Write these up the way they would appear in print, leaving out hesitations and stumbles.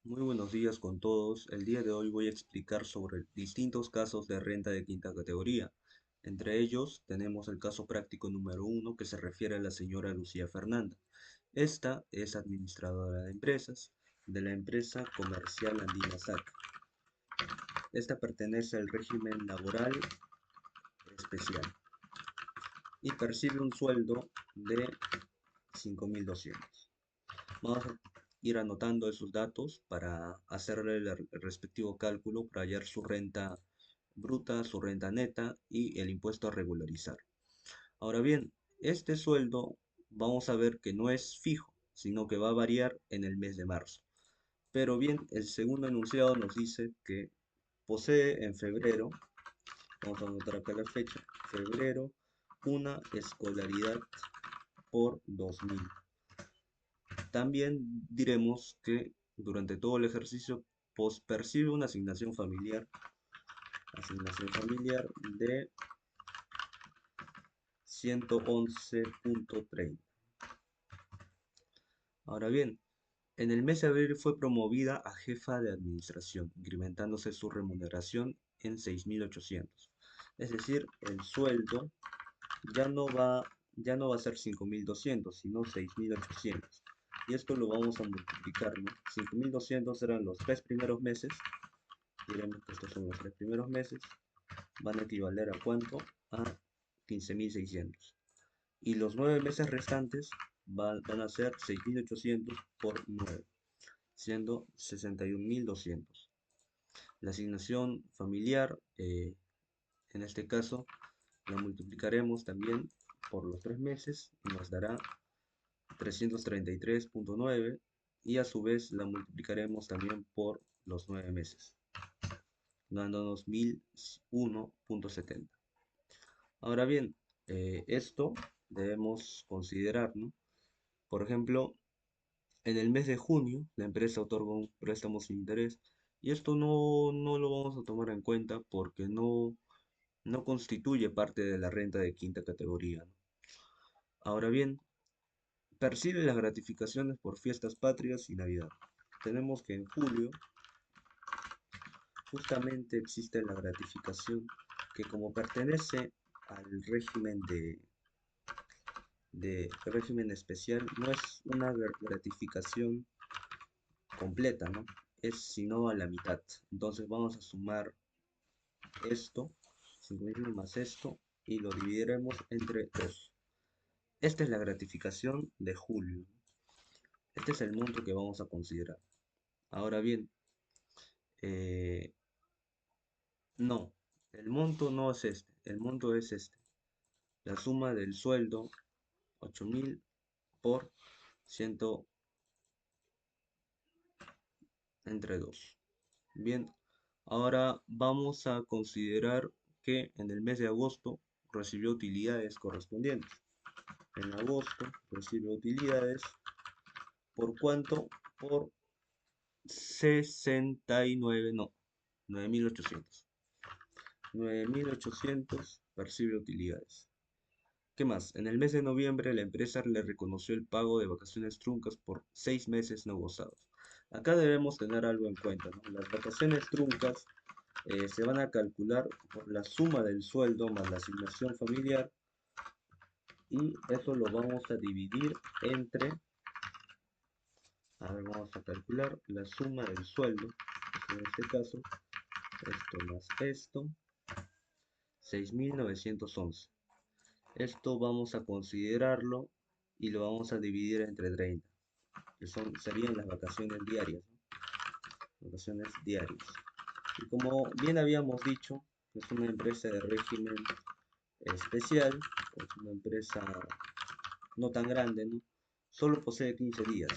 Muy buenos días con todos. El día de hoy voy a explicar sobre distintos casos de renta de quinta categoría. Entre ellos tenemos el caso práctico número uno que se refiere a la señora Lucía Fernanda. Esta es administradora de empresas de la empresa comercial Andina SAC. Esta pertenece al régimen laboral especial y percibe un sueldo de 5.200. Vamos a ir anotando esos datos para hacerle el respectivo cálculo para hallar su renta bruta, su renta neta y el impuesto a regularizar. Ahora bien, este sueldo vamos a ver que no es fijo, sino que va a variar en el mes de marzo. Pero bien, el segundo enunciado nos dice que posee en febrero, vamos a anotar acá la fecha, febrero, una escolaridad por 2.000. También diremos que durante todo el ejercicio percibe una asignación familiar de 111.30. Ahora bien, en el mes de abril fue promovida a jefa de administración, incrementándose su remuneración en 6.800. Es decir, el sueldo ya no va, ya no va a ser 5.200, sino 6.800. Y esto lo vamos a multiplicar, ¿no? 5.200 eran los 3 primeros meses. Diremos que estos son los 3 primeros meses. Van a equivaler a cuánto? A 15.600. Y los 9 meses restantes van a ser 6.800 por 9, siendo 61.200. La asignación familiar, en este caso, la multiplicaremos también por los 3 meses y nos dará 333.9 y a su vez la multiplicaremos también por los 9 meses, dándonos 1.001.70. Ahora bien, esto debemos considerar, ¿no? Por ejemplo, en el mes de junio, la empresa otorga un préstamo sin interés y esto no lo vamos a tomar en cuenta porque no constituye parte de la renta de quinta categoría, ¿no? Ahora bien, percibe las gratificaciones por fiestas patrias y Navidad. Tenemos que en julio justamente existe la gratificación que como pertenece al de régimen especial, no es una gratificación completa, ¿no? Es sino a la mitad. Entonces vamos a sumar esto, 5.000 más esto, y lo dividiremos entre 2. Esta es la gratificación de julio. Este es el monto que vamos a considerar. Ahora bien, eh, no, el monto no es este, el monto es este. La suma del sueldo, 8.000 por 100 entre 2. Bien, ahora vamos a considerar que en el mes de agosto recibió utilidades correspondientes. En agosto recibe utilidades, ¿por cuánto? Por 69, no, 9.800. 9.800 percibe utilidades. ¿Qué más? En el mes de noviembre la empresa le reconoció el pago de vacaciones truncas por 6 meses no gozados. Acá debemos tener algo en cuenta, ¿no? Las vacaciones truncas se van a calcular por la suma del sueldo más la asignación familiar y eso lo vamos a dividir entre, a ver, vamos a calcular la suma del sueldo, en este caso, esto más esto, 6.911. Esto vamos a considerarlo y lo vamos a dividir entre 30, que serían las vacaciones diarias, ¿no? Vacaciones diarias. Y como bien habíamos dicho, es una empresa de régimen especial, es una empresa no tan grande, ¿no? Solo posee 15 días,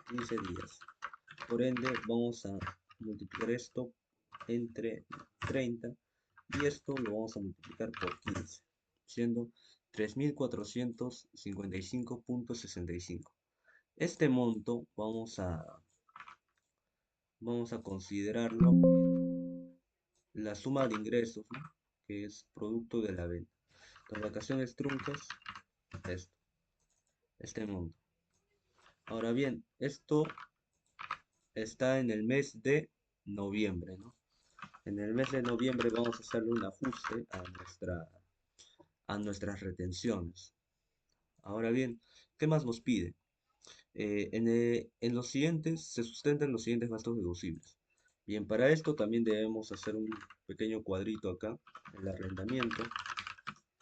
15 días. Por ende, vamos a multiplicar esto entre 30 y esto lo vamos a multiplicar por 15, siendo 3.455.65. Este monto vamos a considerarlo en la suma de ingresos, ¿no? Que es producto de la venta. Las vacaciones truncas, este monto. Ahora bien, esto está en el mes de noviembre, ¿no? En el mes de noviembre vamos a hacerle un ajuste a nuestras retenciones. Ahora bien, ¿qué más nos pide? En los siguientes, se sustentan los siguientes gastos deducibles. Bien, para esto también debemos hacer un pequeño cuadrito acá, el arrendamiento.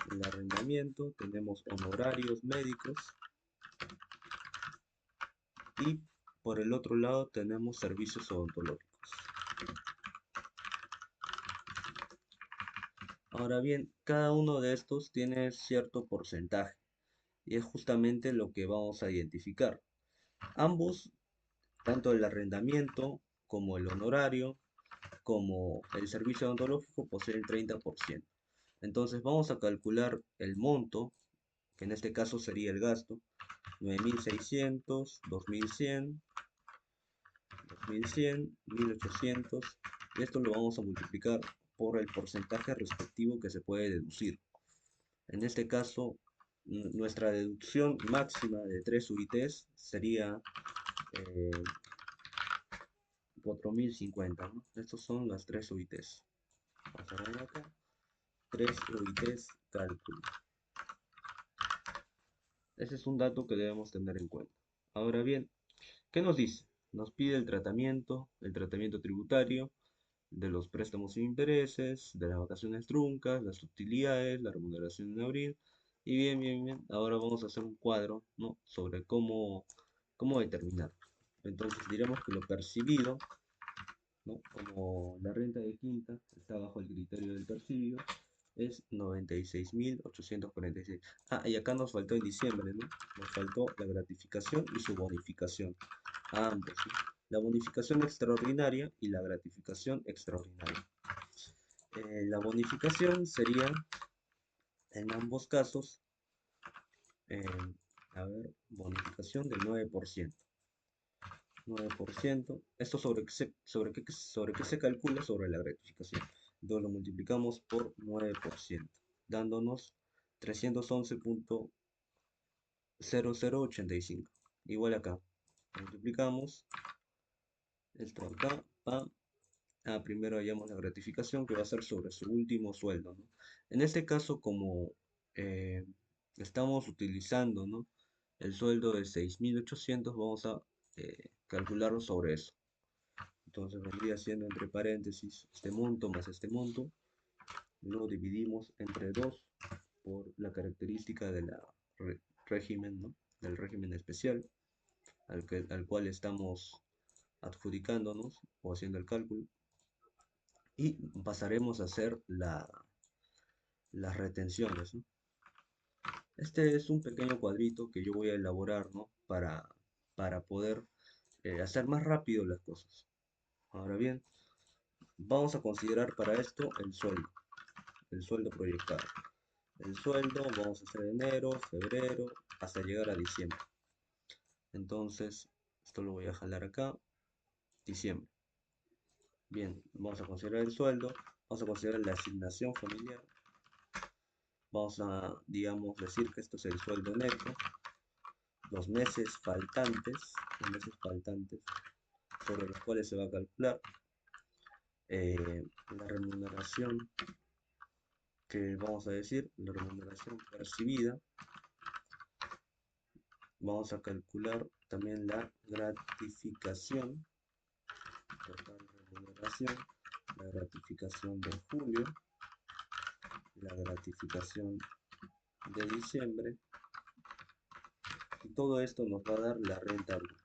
En el arrendamiento tenemos honorarios médicos y por el otro lado tenemos servicios odontológicos. Ahora bien, cada uno de estos tiene cierto porcentaje y es justamente lo que vamos a identificar. Ambos, tanto el arrendamiento como el honorario, como el servicio odontológico, poseen el 30%. Entonces vamos a calcular el monto, que en este caso sería el gasto, 9.600, 2.100, 2.100, 1.800, y esto lo vamos a multiplicar por el porcentaje respectivo que se puede deducir. En este caso, nuestra deducción máxima de 3 UITs sería 4.050, ¿no? Estas son las 3 UITs. Vamos a ver acá. 3 UITs cálculo. Ese es un dato que debemos tener en cuenta. Ahora bien, ¿qué nos dice? Nos pide el tratamiento tributario, de los préstamos sin intereses, de las vacaciones truncas, las utilidades, la remuneración en abril. Y bien, bien, bien. Ahora vamos a hacer un cuadro, ¿no? Sobre cómo determinar. Entonces diremos que lo percibido, ¿no? Como la renta de quinta está bajo el criterio del percibido, es 96.846. Ah, y acá nos faltó en diciembre, ¿no? Nos faltó la gratificación y su bonificación. A ambos, ¿no? La bonificación extraordinaria y la gratificación extraordinaria. La bonificación sería, en ambos casos, eh, a ver, bonificación del 9%. 9%. Esto sobre qué se calcula sobre la gratificación. Entonces lo multiplicamos por 9%, dándonos 311.0085. Igual acá. Multiplicamos esto acá. Pam. Primero hallamos la gratificación que va a ser sobre su último sueldo, ¿no? En este caso, como eh, estamos utilizando, ¿no?, el sueldo de 6.800, vamos a calcularlo sobre eso. Entonces vendría siendo entre paréntesis este monto más este monto. Lo dividimos entre 2 por la característica de la régimen, ¿no?, del régimen especial al cual estamos adjudicándonos o haciendo el cálculo. Y pasaremos a hacer las retenciones, ¿no? Este es un pequeño cuadrito que yo voy a elaborar, ¿no?, para poder hacer más rápido las cosas. Ahora bien, vamos a considerar para esto el sueldo proyectado. El sueldo vamos a hacer enero, febrero, hasta llegar a diciembre. Entonces, esto lo voy a jalar acá, diciembre. Bien, vamos a considerar el sueldo, vamos a considerar la asignación familiar. Vamos a, digamos, decir que esto es el sueldo neto, los meses faltantes, sobre los cuales se va a calcular la remuneración que vamos a decir, la remuneración percibida. Vamos a calcular también la gratificación, total remuneración, la gratificación de julio, la gratificación de diciembre, y todo esto nos va a dar la renta bruta.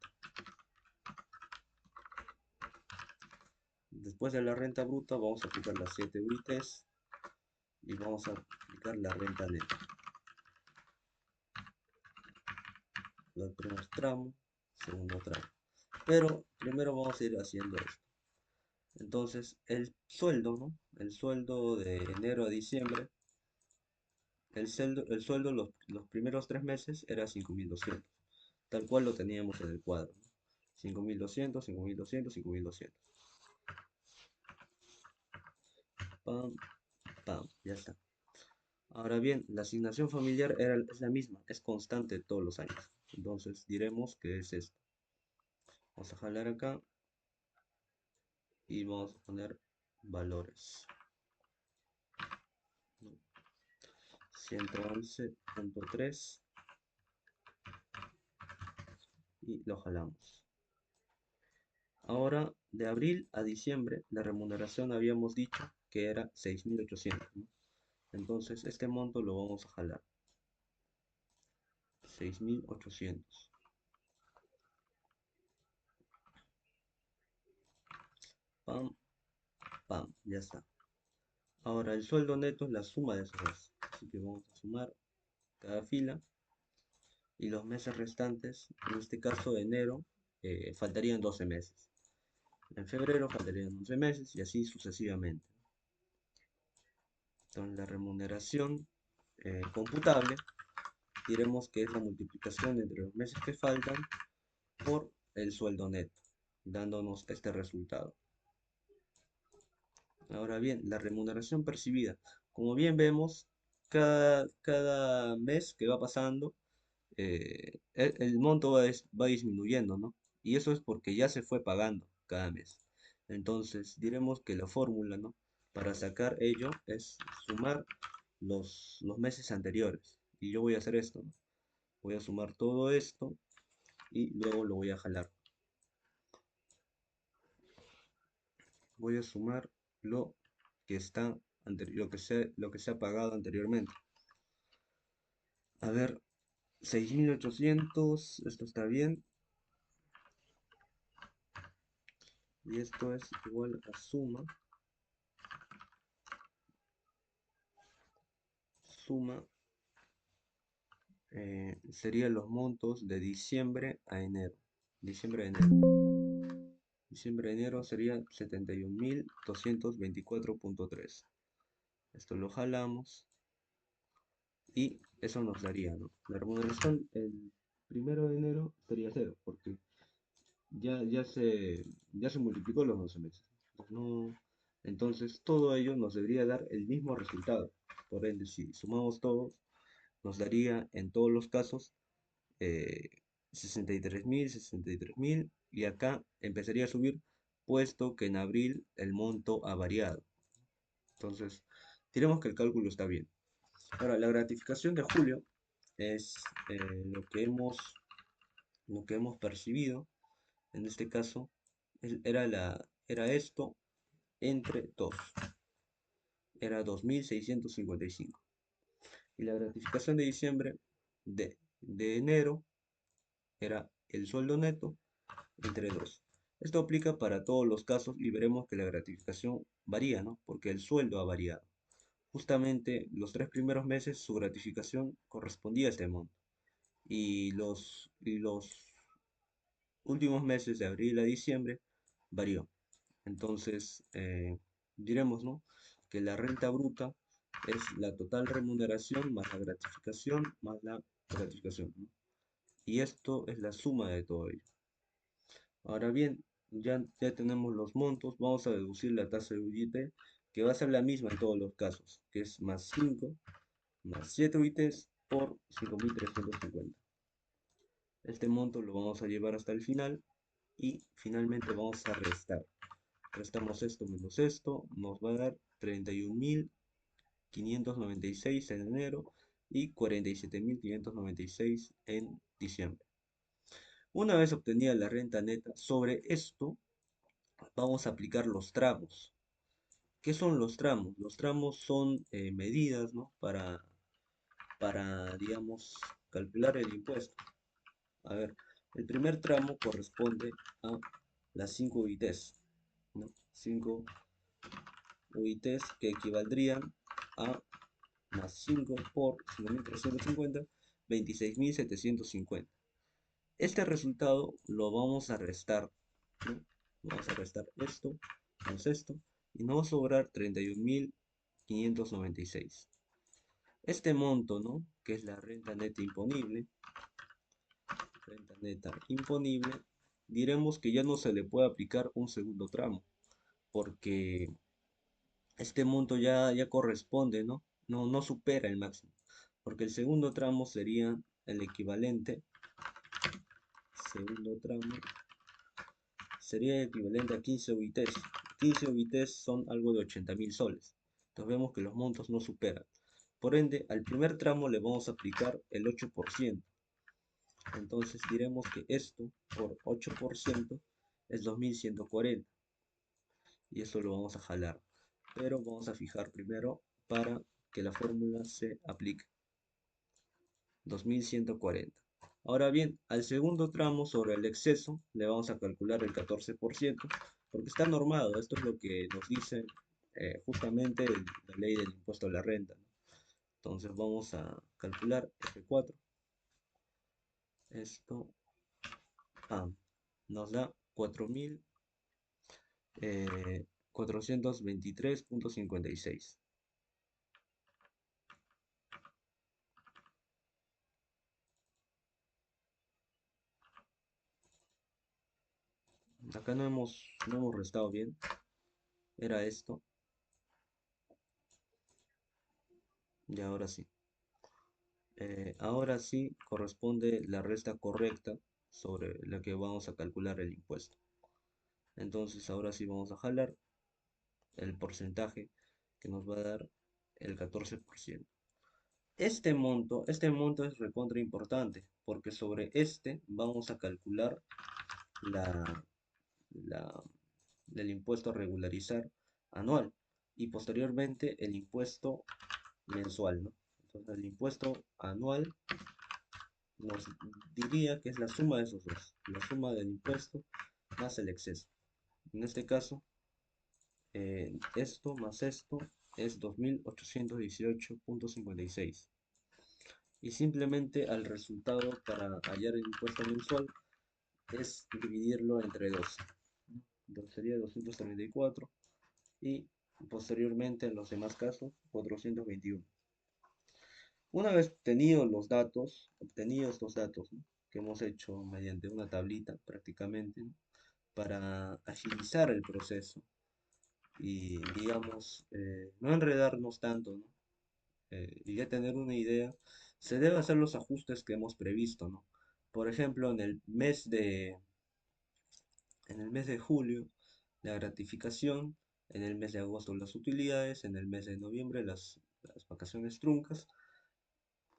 Después de la renta bruta vamos a aplicar las 7 UITs y vamos a aplicar la renta neta. El primer tramo, segundo tramo. Pero primero vamos a ir haciendo esto. Entonces, el sueldo, ¿no? El sueldo de enero a diciembre, el sueldo los primeros 3 meses era 5.200, tal cual lo teníamos en el cuadro, ¿no? 5.200, 5.200, 5.200. Pam, pam, ya está. Ahora bien, la asignación familiar es la misma, es constante todos los años. Entonces diremos que es esto. Vamos a jalar acá y vamos a poner valores, ¿no? 111.3 y lo jalamos. Ahora, de abril a diciembre, la remuneración habíamos dicho que era 6.800, ¿no? Entonces, este monto lo vamos a jalar. 6.800. Pam, pam, ya está. Ahora, el sueldo neto es la suma de esos dos. Así que vamos a sumar cada fila. Y los meses restantes, en este caso de enero, faltarían 12 meses. En febrero faltarían 11 meses y así sucesivamente. Entonces, la remuneración computable, diremos que es la multiplicación entre los meses que faltan por el sueldo neto, dándonos este resultado. Ahora bien, la remuneración percibida. Como bien vemos, cada mes que va pasando, el monto va disminuyendo, ¿no? Y eso es porque ya se fue pagando cada mes. Entonces, diremos que la fórmula, ¿no? Para sacar ello es sumar los meses anteriores. Y yo voy a hacer esto, ¿no? Voy a sumar todo esto y luego lo voy a jalar. Voy a sumar lo que está lo que se ha pagado anteriormente. A ver, 6.800, esto está bien. Y esto es igual a suma, serían los montos de diciembre a enero. Diciembre a enero. Diciembre a enero sería 71.224.3. Esto lo jalamos y eso nos daría, ¿no? La remuneración el 1 de enero sería cero, porque ya, ya se, ya se multiplicó los 12 meses. No, entonces todo ello nos debería dar el mismo resultado. Por ende, si sumamos todos, nos daría en todos los casos eh, 63.000 y acá empezaría a subir puesto que en abril el monto ha variado. Entonces, diremos que el cálculo está bien. Ahora, la gratificación de julio es eh, lo que hemos, lo que hemos percibido. En este caso, era esto entre 2. Era 2.655. Y la gratificación de diciembre de enero era el sueldo neto entre 2. Esto aplica para todos los casos y veremos que la gratificación varía, ¿no? Porque el sueldo ha variado. Justamente los 3 primeros meses su gratificación correspondía a este monto. Y los últimos meses de abril a diciembre varió. Entonces, diremos, ¿no? Que la renta bruta es la total remuneración más la gratificación más la gratificación, ¿no? Y esto es la suma de todo ello. Ahora bien, ya tenemos los montos, vamos a deducir la tasa de UIT, que va a ser la misma en todos los casos, que es más 5 más 7 UITs por 5.350. Este monto lo vamos a llevar hasta el final y finalmente vamos a restar. Restamos esto menos esto, nos va a dar 31.596 en enero y 47.596 en diciembre. Una vez obtenida la renta neta, sobre esto vamos a aplicar los tramos. ¿Qué son los tramos? Los tramos son medidas, ¿no? Digamos, calcular el impuesto. A ver, el primer tramo corresponde a las 5 UITs, ¿no? 5 UITs que equivaldrían a más 5 por 5.350, 26.750. Este resultado lo vamos a restar, ¿no? Vamos a restar esto más esto y nos va a sobrar 31.596. Este monto, ¿no? Que es la renta neta imponible, diremos que ya no se le puede aplicar un segundo tramo, porque este monto ya corresponde, ¿no? No supera el máximo, porque el segundo tramo sería el equivalente, segundo tramo sería equivalente a 15 UITs. 15 UITs son algo de 80.000 soles. Entonces vemos que los montos no superan. Por ende, al primer tramo le vamos a aplicar el 8%. Entonces diremos que esto por 8% es 2140. Y esto lo vamos a jalar. Pero vamos a fijar primero para que la fórmula se aplique. 2140. Ahora bien, al segundo tramo sobre el exceso le vamos a calcular el 14%, porque está normado. Esto es lo que nos dice justamente la ley del impuesto a la renta, ¿no? Entonces vamos a calcular F4. Esto nos da 4.423.56. Acá no hemos restado bien. Era esto. Y ahora sí. Ahora sí corresponde la resta correcta sobre la que vamos a calcular el impuesto. Entonces ahora sí vamos a jalar el porcentaje que nos va a dar el 14%. Este monto es recontra importante porque sobre este vamos a calcular la, la- el impuesto a regularizar anual y posteriormente el impuesto mensual, ¿no? Entonces el impuesto anual nos diría que es la suma de esos dos, la suma del impuesto más el exceso. En este caso, esto más esto es 2.818.56. Y simplemente al resultado para hallar el impuesto mensual es dividirlo entre 12. Entonces sería 234 y posteriormente en los demás casos 421. Una vez obtenidos estos datos, ¿no?, que hemos hecho mediante una tablita prácticamente, ¿no?, para agilizar el proceso y, digamos, no enredarnos tanto, ¿no?, y ya tener una idea, se debe hacer los ajustes que hemos previsto, ¿no? Por ejemplo, en el mes de julio, la gratificación, en el mes de agosto las utilidades, en el mes de noviembre las vacaciones truncas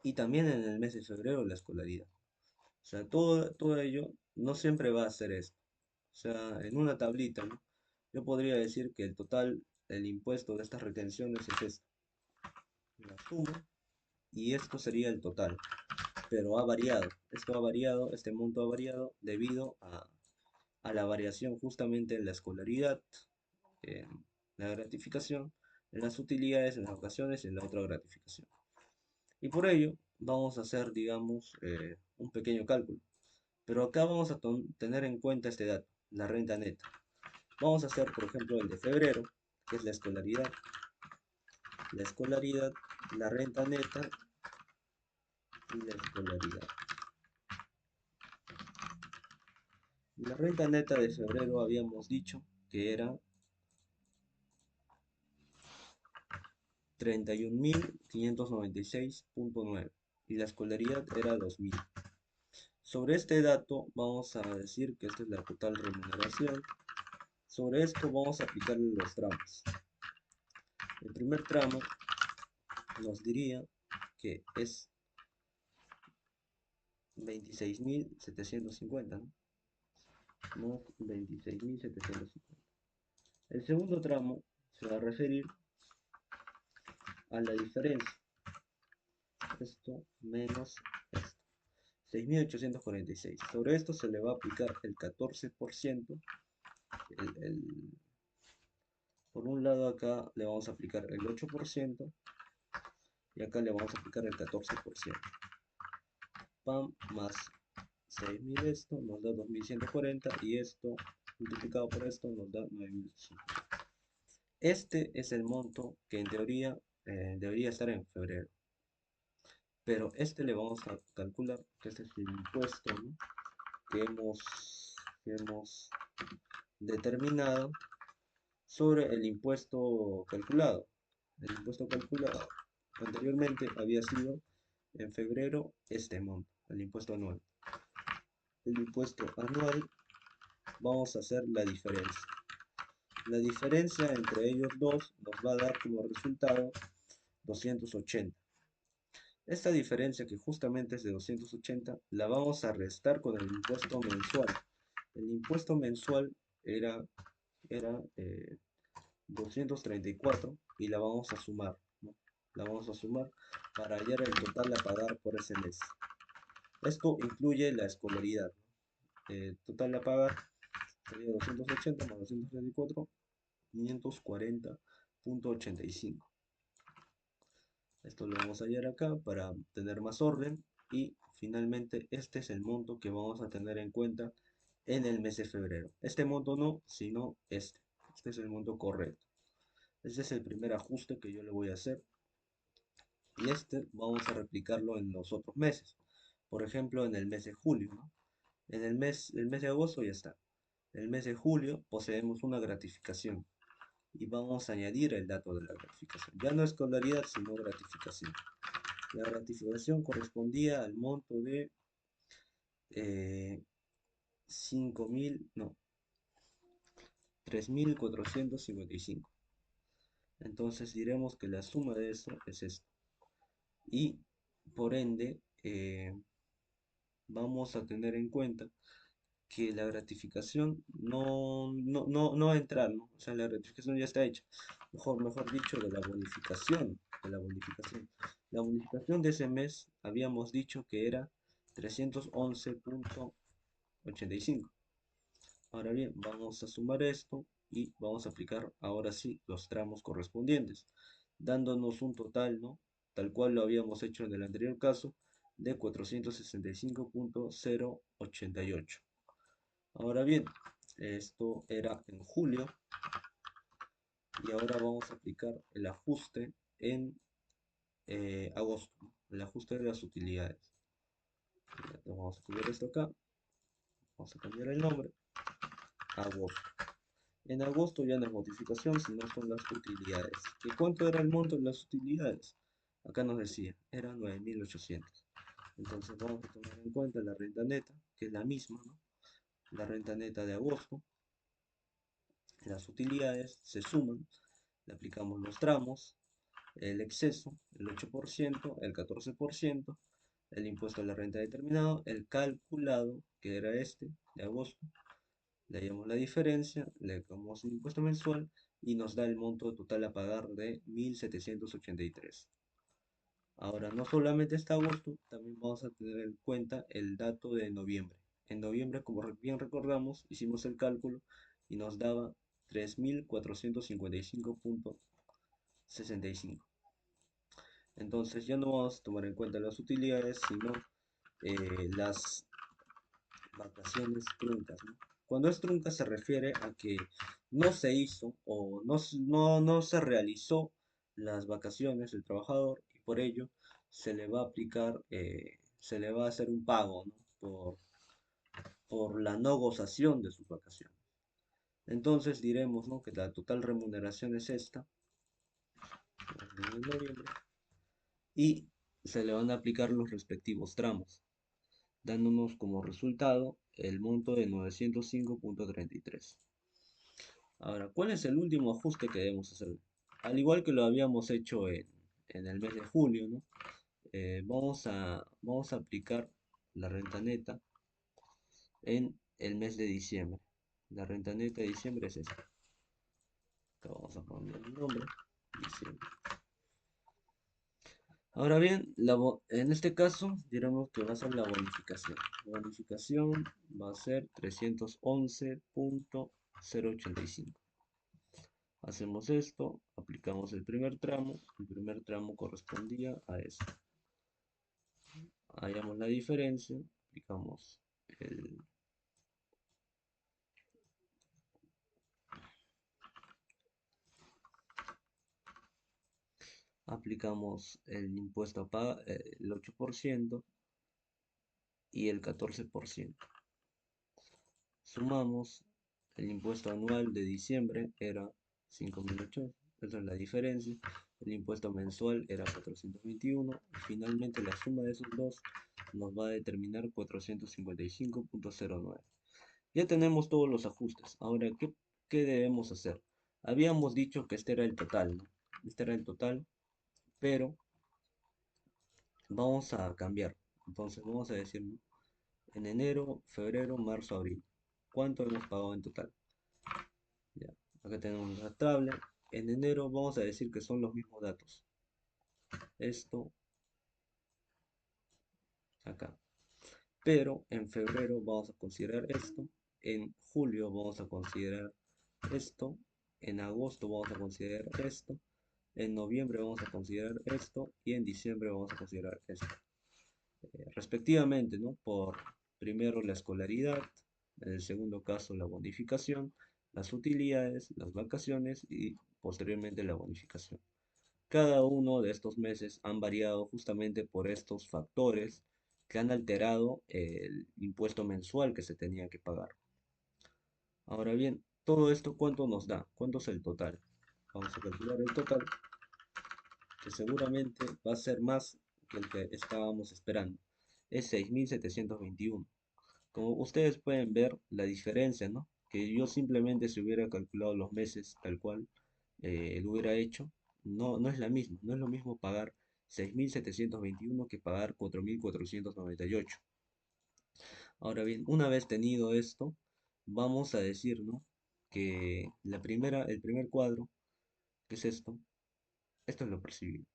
y también en el mes de febrero la escolaridad. O sea, todo ello no siempre va a ser esto. O sea, en una tablita, ¿no?, yo podría decir que el total, el impuesto de estas retenciones es esto, la suma, y esto sería el total. Pero ha variado, este monto ha variado debido a la variación justamente en la escolaridad, en la gratificación, en las utilidades, en las vacaciones y en la otra gratificación. Y por ello vamos a hacer, digamos, un pequeño cálculo. Pero acá vamos a tener en cuenta este dato, la renta neta. Vamos a hacer, por ejemplo, el de febrero, que es la escolaridad, la renta neta y la escolaridad. La renta neta de febrero habíamos dicho que era 31.596.9 y la escolaridad era 2.000. Sobre este dato vamos a decir que esta es la total remuneración. Sobre esto vamos a aplicarle los tramos. El primer tramo nos diría que es 26.750, ¿no? Más 26.750. El segundo tramo se va a referir a la diferencia. Esto menos esto. 6.846. Sobre esto se le va a aplicar el 14%. Por un lado acá le vamos a aplicar el 8% y acá le vamos a aplicar el 14%. PAM más 6.000, esto nos da 2.140 y esto multiplicado por esto nos da 9.150. Este es el monto que en teoría debería estar en febrero. Pero este le vamos a calcular que este es el impuesto, ¿no?, que hemos determinado sobre el impuesto calculado. El impuesto calculado anteriormente había sido en febrero este monto, el impuesto anual. El impuesto anual vamos a hacer la diferencia. La diferencia entre ellos dos nos va a dar como resultado 280. Esta diferencia, que justamente es de 280, la vamos a restar con el impuesto mensual. El impuesto mensual era 234 y la vamos a sumar, ¿no? La vamos a sumar para hallar el total a pagar por ese mes. Esto incluye la escolaridad, ¿no? Total a pagar sería 280 más 234, 540.85. Esto lo vamos a hallar acá para tener más orden y finalmente este es el monto que vamos a tener en cuenta en el mes de febrero. Este monto no, sino este. Este es el monto correcto. Este es el primer ajuste que yo le voy a hacer y este vamos a replicarlo en los otros meses. Por ejemplo, en el mes de julio, ¿no? El mes de agosto ya está. En el mes de julio poseemos una gratificación y vamos a añadir el dato de la gratificación. Ya no escolaridad, sino gratificación. La gratificación correspondía al monto de 5.000, no, 3.455. Entonces diremos que la suma de eso es esto. Y por ende, vamos a tener en cuenta que la gratificación no va a entrar, ¿no? O sea, la gratificación ya está hecha. Mejor dicho, de la bonificación, de la bonificación. La bonificación de ese mes habíamos dicho que era 311.85. Ahora bien, vamos a sumar esto y vamos a aplicar ahora sí los tramos correspondientes, dándonos un total, ¿no? Tal cual lo habíamos hecho en el anterior caso, de 465.088. Ahora bien, esto era en julio y ahora vamos a aplicar el ajuste en agosto, ¿no? El ajuste de las utilidades. Vamos a copiar esto acá, vamos a cambiar el nombre, agosto. En agosto ya no es modificación, sino son las utilidades. ¿Y cuánto era el monto de las utilidades? Acá nos decía, era 9.800. Entonces vamos a tomar en cuenta la renta neta, que es la misma, ¿no? La renta neta de agosto, las utilidades se suman, le aplicamos los tramos, el exceso, el 8%, el 14%, el impuesto a la renta determinado, el calculado, que era este, de agosto, le hallamos la diferencia, le damos el impuesto mensual y nos da el monto total a pagar de 1.783. Ahora, no solamente está agosto, también vamos a tener en cuenta el dato de noviembre. En noviembre, como bien recordamos, hicimos el cálculo y nos daba 3.455.65. Entonces ya no vamos a tomar en cuenta las utilidades, sino las vacaciones truncas, ¿no? Cuando es trunca se refiere a que no se hizo o no se realizó las vacaciones del trabajador y por ello se le va a aplicar, se le va a hacer un pago, ¿no? por la no gozación de sus vacaciones. Entonces diremos, ¿no?, que la total remuneración es esta, en noviembre, y se le van a aplicar los respectivos tramos, dándonos como resultado el monto de 905.33. Ahora, ¿cuál es el último ajuste que debemos hacer? Al igual que lo habíamos hecho en el mes de julio, ¿no? Vamos a aplicar la renta neta en el mes de diciembre. La renta neta de diciembre es esta. Acá vamos a poner el nombre, diciembre. Ahora bien, en este caso diremos que va a ser la bonificación. La bonificación va a ser 311.085. Hacemos esto, aplicamos el primer tramo correspondía a esto. Hallamos la diferencia, aplicamos el impuesto a pagar, el 8% y el 14%. Sumamos, el impuesto anual de diciembre era 5.800, esa es la diferencia. El impuesto mensual era 421 y finalmente la suma de esos dos nos va a determinar 455.09. Ya tenemos todos los ajustes. Ahora, ¿qué debemos hacer? Habíamos dicho que este era el total, ¿no? Este era el total, pero vamos a cambiar. Entonces vamos a decir, ¿no? En enero, febrero, marzo, abril. ¿Cuánto hemos pagado en total? Ya, acá tenemos la tabla. En enero vamos a decir que son los mismos datos. Esto acá. Pero en febrero vamos a considerar esto. En julio vamos a considerar esto. En agosto vamos a considerar esto. En noviembre vamos a considerar esto. Y en diciembre vamos a considerar esto. Respectivamente, ¿no? Por primero la escolaridad, en el segundo caso la bonificación, las utilidades, las vacaciones y posteriormente la bonificación. Cada uno de estos meses han variado justamente por estos factores que han alterado el impuesto mensual que se tenía que pagar. Ahora bien, todo esto ¿cuánto nos da? ¿Cuánto es el total? Vamos a calcular el total, que seguramente va a ser más que el que estábamos esperando. Es 6.721. Como ustedes pueden ver la diferencia, ¿no? Que yo simplemente si hubiera calculado los meses tal cual lo hubiera hecho, no es la misma, no es lo mismo pagar 6.721 que pagar 4.498. Ahora bien, una vez tenido esto, vamos a decir, ¿no? Que el primer cuadro, que es esto es lo percibido.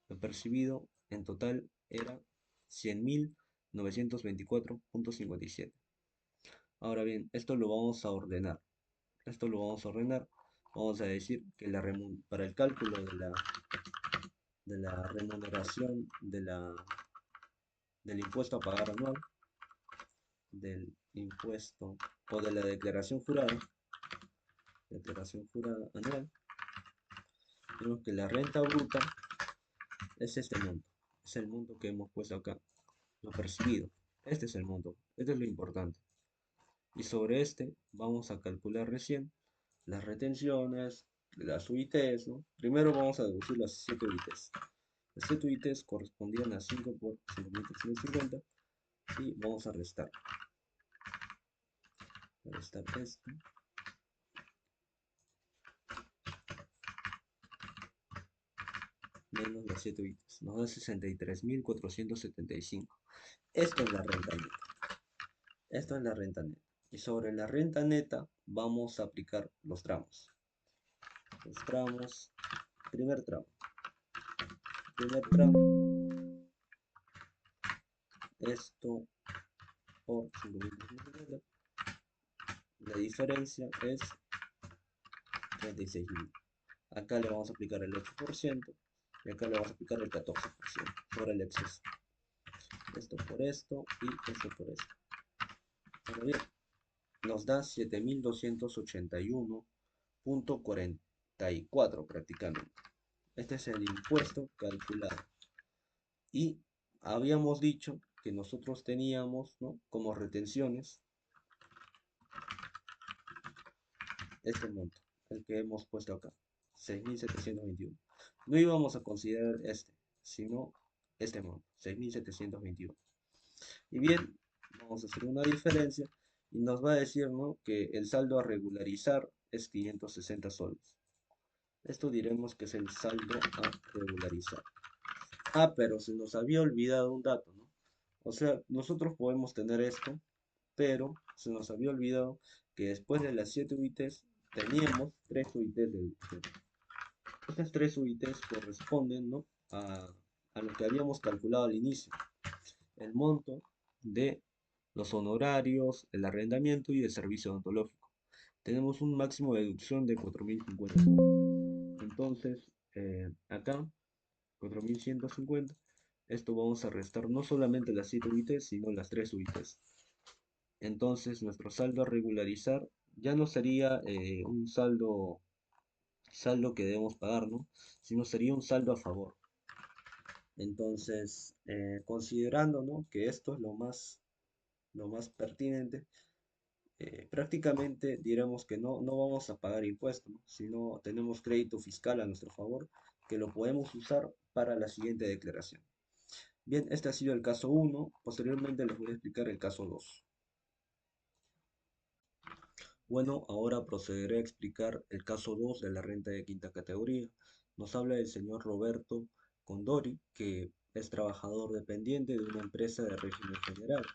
Lo percibido en total era 100.924.57. Ahora bien, esto lo vamos a ordenar. Esto lo vamos a ordenar. Vamos a decir que para el cálculo de la remuneración del impuesto a pagar anual, del impuesto o de la declaración jurada anual, tenemos que la renta bruta es este monto. Es el monto que hemos puesto acá, lo percibido. Este es el monto, este es lo importante. Y sobre este vamos a calcular recién las retenciones, las UITs, ¿no? Primero vamos a deducir las 7 UITs. Las 7 UITs correspondían a 5 por 5.350 y vamos a restar. Restar esto menos las 7 UITs. Nos da 63.475. Esto es la renta neta. Esto es la renta neta. Y sobre la renta neta vamos a aplicar los tramos. Los tramos, primer tramo. Primer tramo, esto por 5.350. La diferencia es 36.000. Acá le vamos a aplicar el 8% y acá le vamos a aplicar el 14% sobre el exceso. Esto por esto y esto por esto. Ahora bien, nos da 7.281.44 prácticamente. Este es el impuesto calculado. Y habíamos dicho que nosotros teníamos, ¿no?, como retenciones este monto, el que hemos puesto acá, 6.721. No íbamos a considerar este, sino este monto, 6.721. Y bien, vamos a hacer una diferencia y nos va a decir, ¿no?, que el saldo a regularizar es 560 soles. Esto diremos que es el saldo a regularizar. Ah, pero se nos había olvidado un dato, ¿no? O sea, nosotros podemos tener esto, pero se nos había olvidado que después de las 7 UITs teníamos 3 UITs Estas 3 UITs corresponden, ¿no?, a lo que habíamos calculado al inicio, el monto de los honorarios, el arrendamiento y el servicio odontológico. Tenemos un máximo de deducción de 4.050. Entonces, acá, 4.150. Esto vamos a restar no solamente las 7 UITs, sino las 3 UITs. Entonces, nuestro saldo a regularizar ya no sería un saldo que debemos pagar, ¿no? Sino sería un saldo a favor. Entonces, considerando, ¿no?, que esto es lo más pertinente, prácticamente diremos que no vamos a pagar impuestos, ¿no?, sino tenemos crédito fiscal a nuestro favor que lo podemos usar para la siguiente declaración. Bien, este ha sido el caso 1. Posteriormente les voy a explicar el caso 2. Bueno, ahora procederé a explicar el caso 2 de la renta de quinta categoría. Nos habla el señor Roberto Condori, que es trabajador dependiente de una empresa de régimen general.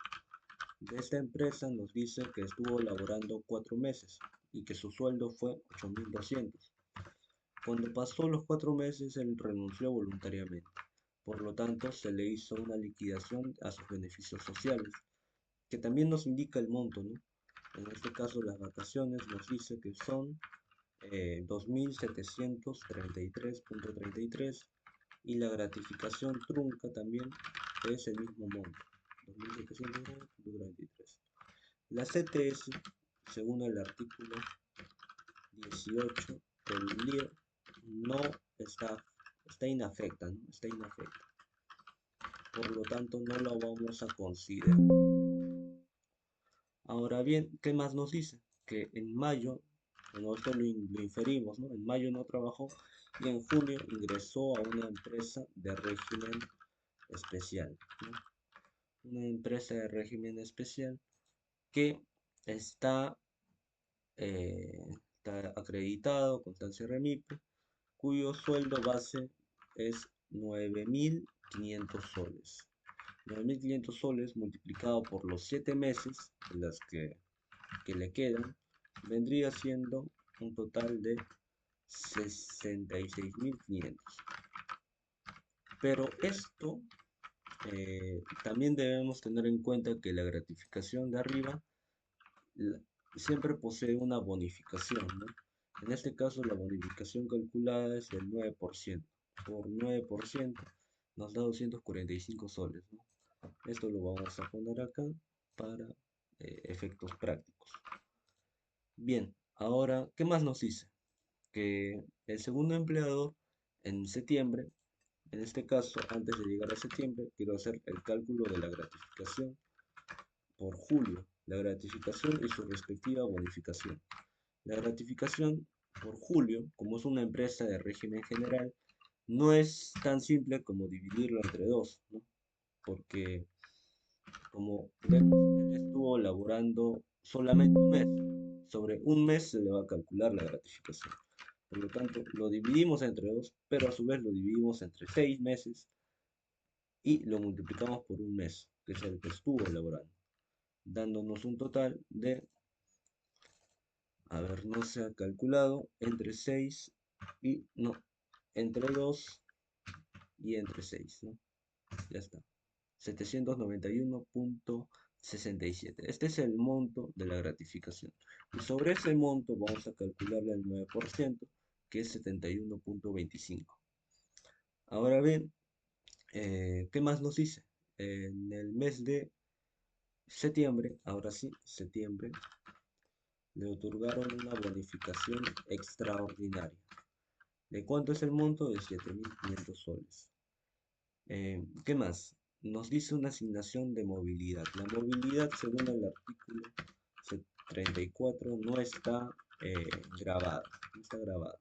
De esta empresa nos dice que estuvo laborando 4 meses y que su sueldo fue 8.200. Cuando pasó los 4 meses, él renunció voluntariamente. Por lo tanto, se le hizo una liquidación a sus beneficios sociales, que también nos indica el monto, ¿no? En este caso, las vacaciones nos dice que son 2.733.33 y la gratificación trunca también es el mismo monto, 2.733.33. La CTS, según el artículo 18 del LIE, no está inafecta, ¿no? Está inafecta. Por lo tanto, no la vamos a considerar. Ahora bien, ¿qué más nos dice? Que en mayo, bueno, esto lo inferimos, ¿no? En mayo no trabajó y en junio ingresó a una empresa de régimen especial, ¿no? Una empresa de régimen especial que está, está acreditado con Constancia Remipe, cuyo sueldo base es 9.500 soles. 9.500 soles multiplicado por los 7 meses en las que le quedan, vendría siendo un total de 66.500. Pero esto también debemos tener en cuenta que la gratificación de arriba la- siempre posee una bonificación, ¿no? En este caso la bonificación calculada es del 9%. Por 9% nos da 245 soles, ¿no? Esto lo vamos a poner acá para efectos prácticos. Bien, ahora, ¿qué más nos dice? Que el segundo empleador en septiembre, en este caso, antes de llegar a septiembre, quiero hacer el cálculo de la gratificación por julio, la gratificación y su respectiva bonificación. La gratificación por julio, como es una empresa de régimen general, no es tan simple como dividirlo entre dos, ¿no? Porque como vemos, él estuvo laborando solamente un mes. Sobre un mes se le va a calcular la gratificación. Por lo tanto, lo dividimos entre dos, pero a su vez lo dividimos entre 6 meses y lo multiplicamos por un mes, que es el que estuvo laborando, dándonos un total de, a ver, no se ha calculado, entre 6 y, no, entre 2 y entre 6, ¿no? Ya está. 791.67. Este es el monto de la gratificación. Y sobre ese monto vamos a calcularle el 9%, que es 71.25. Ahora bien, ¿qué más nos dice? En el mes de septiembre, ahora sí, septiembre, le otorgaron una bonificación extraordinaria. ¿De cuánto es el monto? De 7.500 soles. ¿Qué más? Nos dice una asignación de movilidad. La movilidad, según el artículo 34, no está grabada. No está grabada.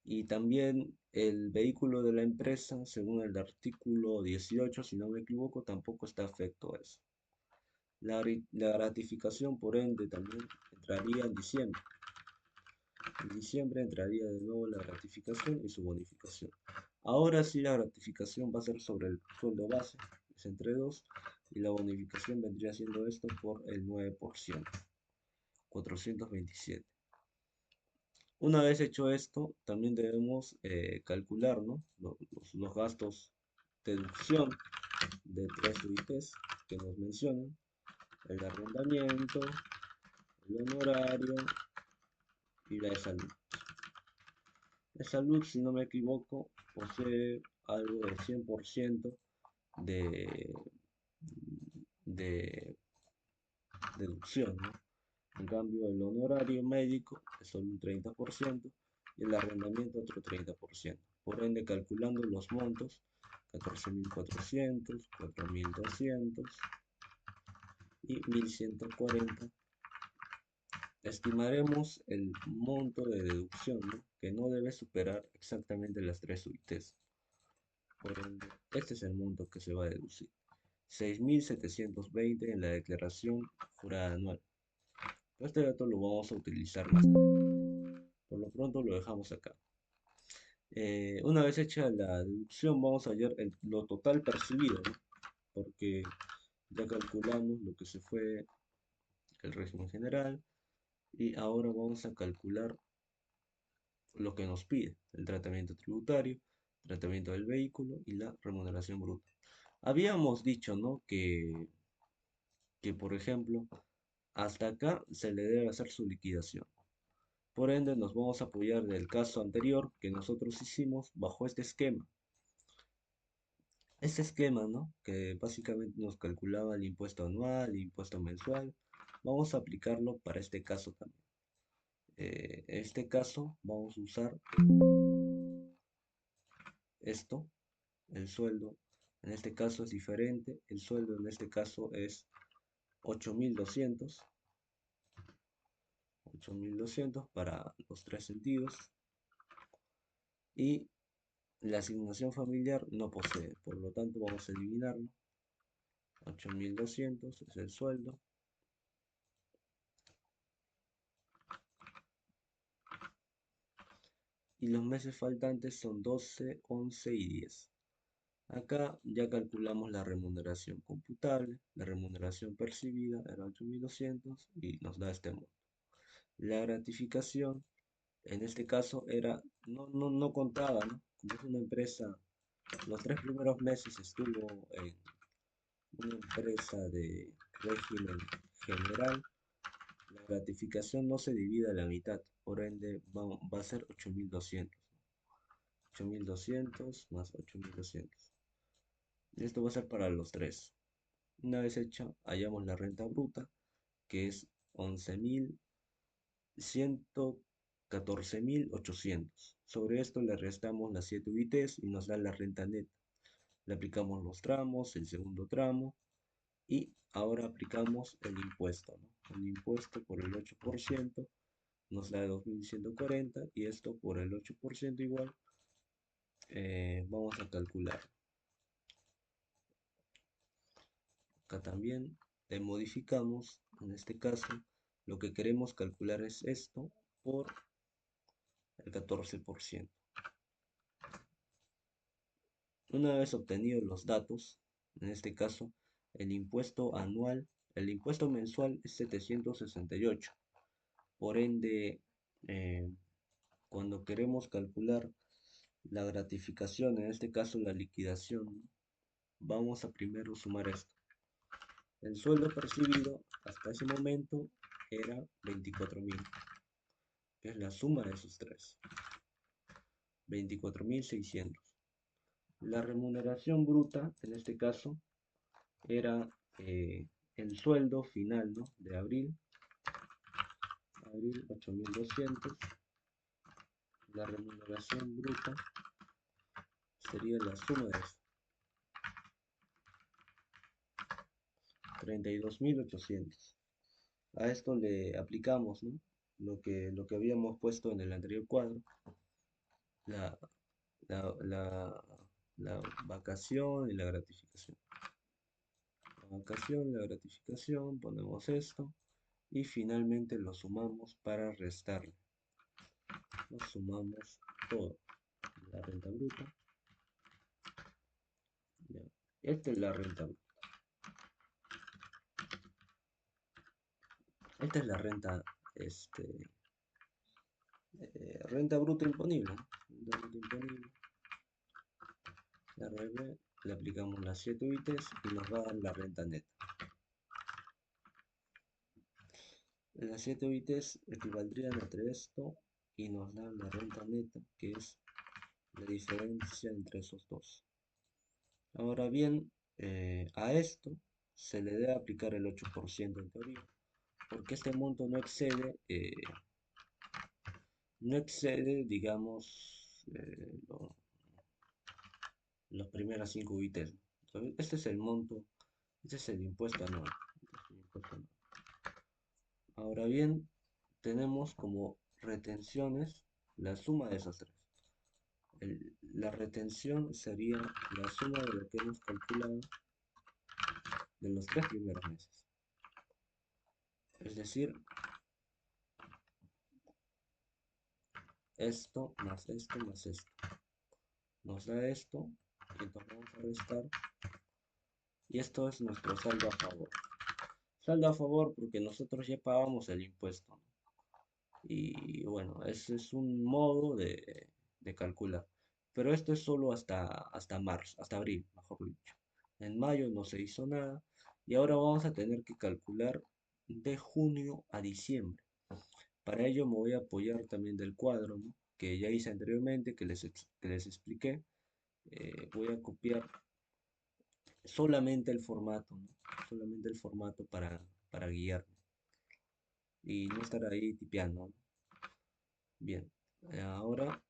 Y también el vehículo de la empresa, según el artículo 18, si no me equivoco, tampoco está afecto a eso. La gratificación, por ende, también entraría en diciembre. En diciembre entraría de nuevo la gratificación y su bonificación. Ahora sí la gratificación va a ser sobre el sueldo base, es entre 2, y la bonificación vendría siendo esto por el 9%, 427. Una vez hecho esto, también debemos calcular, ¿no? los gastos de deducción de 3 UITs que nos mencionan, el arrendamiento, el honorario y la de salud. La salud, si no me equivoco, posee algo del 100% de, de deducción, ¿no? En cambio, el honorario médico es solo un 30% y el arrendamiento otro 30%. Por ende, calculando los montos, 14.400, 4.200 y 1.140, estimaremos el monto de deducción, ¿no? Que no debe superar exactamente las 3 UITs. Por ende, este es el monto que se va a deducir. 6.720 en la declaración jurada anual. Este dato lo vamos a utilizar más adelante. Por lo pronto lo dejamos acá. Una vez hecha la deducción, vamos a hallar lo total percibido, ¿no? Porque ya calculamos lo que se fue el régimen general y ahora vamos a calcular lo que nos pide, el tratamiento tributario, tratamiento del vehículo y la remuneración bruta. Habíamos dicho, ¿no? Que, por ejemplo, hasta acá se le debe hacer su liquidación. Por ende, nos vamos a apoyar del caso anterior que nosotros hicimos bajo este esquema. Este esquema, ¿no? Que básicamente nos calculaba el impuesto anual, el impuesto mensual. Vamos a aplicarlo para este caso también. En este caso, vamos a usar esto, el sueldo. En este caso es diferente. El sueldo en este caso es 8.200. 8.200 para los tres sentidos. Y la asignación familiar no posee, por lo tanto vamos a eliminarlo. 8.200 es el sueldo. Y los meses faltantes son 12, 11 y 10. Acá ya calculamos la remuneración computable, la remuneración percibida era 8.200 y nos da este monto. La gratificación, en este caso, no contaba, ¿no? Como es una empresa, los 3 primeros meses estuvo en una empresa de régimen general, la gratificación no se divide a la mitad, por ende va a ser 8.200. 8.200 más 8.200. Y esto va a ser para los tres. Una vez hecha, hallamos la renta bruta, que es 11.114.800. Sobre esto le restamos las 7 UITs y nos da la renta neta. Le aplicamos los tramos, el segundo tramo, y ahora aplicamos el impuesto, ¿no? El impuesto por el 8% nos da 2.140 y esto por el 8% igual, vamos a calcular. Acá también le modificamos, en este caso, lo que queremos calcular es esto por el 14%. Una vez obtenidos los datos, en este caso, el impuesto anual, el impuesto mensual es 768. Por ende, eh, cuando queremos calcular la gratificación, en este caso la liquidación, vamos a primero sumar esto. El sueldo percibido hasta ese momento era 24.000, que es la suma de esos tres, 24.600. La remuneración bruta, en este caso, era el sueldo final, ¿no? De abril, 8.200. La remuneración bruta sería la suma de esto, 32.800. A esto le aplicamos, ¿no? Lo que habíamos puesto en el anterior cuadro, la, la, la, la vacación y la gratificación. La vacación, la gratificación, ponemos esto y finalmente lo sumamos para restarle. Lo sumamos todo. La renta bruta. Ya. Esta es la renta bruta. Esta es la renta, renta bruta imponible, ¿no? Renta bruta imponible. RB, le aplicamos las 7 UITs y nos va a dar la renta neta. Las 7 UITs equivaldrían entre esto y nos dan la renta neta, que es la diferencia entre esos dos. Ahora bien, a esto se le debe aplicar el 8% en teoría, porque este monto no excede, digamos, las primeras 5 UITs. Entonces, este es el monto, este es el impuesto anual. Ahora bien, tenemos como retenciones la suma de esas tres. La retención sería la suma de lo que hemos calculado de los 3 primeros meses. Es decir, esto más esto más esto. Nos da esto y entonces vamos a restar y esto es nuestro saldo a favor. Saldo a favor porque nosotros ya pagamos el impuesto, ¿no? Y bueno, ese es un modo de calcular. Pero esto es solo hasta marzo, hasta abril, mejor dicho. En mayo no se hizo nada y ahora vamos a tener que calcular de junio a diciembre. Para ello me voy a apoyar también del cuadro, ¿no? Que ya hice anteriormente, que les expliqué. Voy a copiar solamente el formato, ¿no? Solamente el formato para guiarme y no estar ahí tipeando, ¿no? Bien, ahora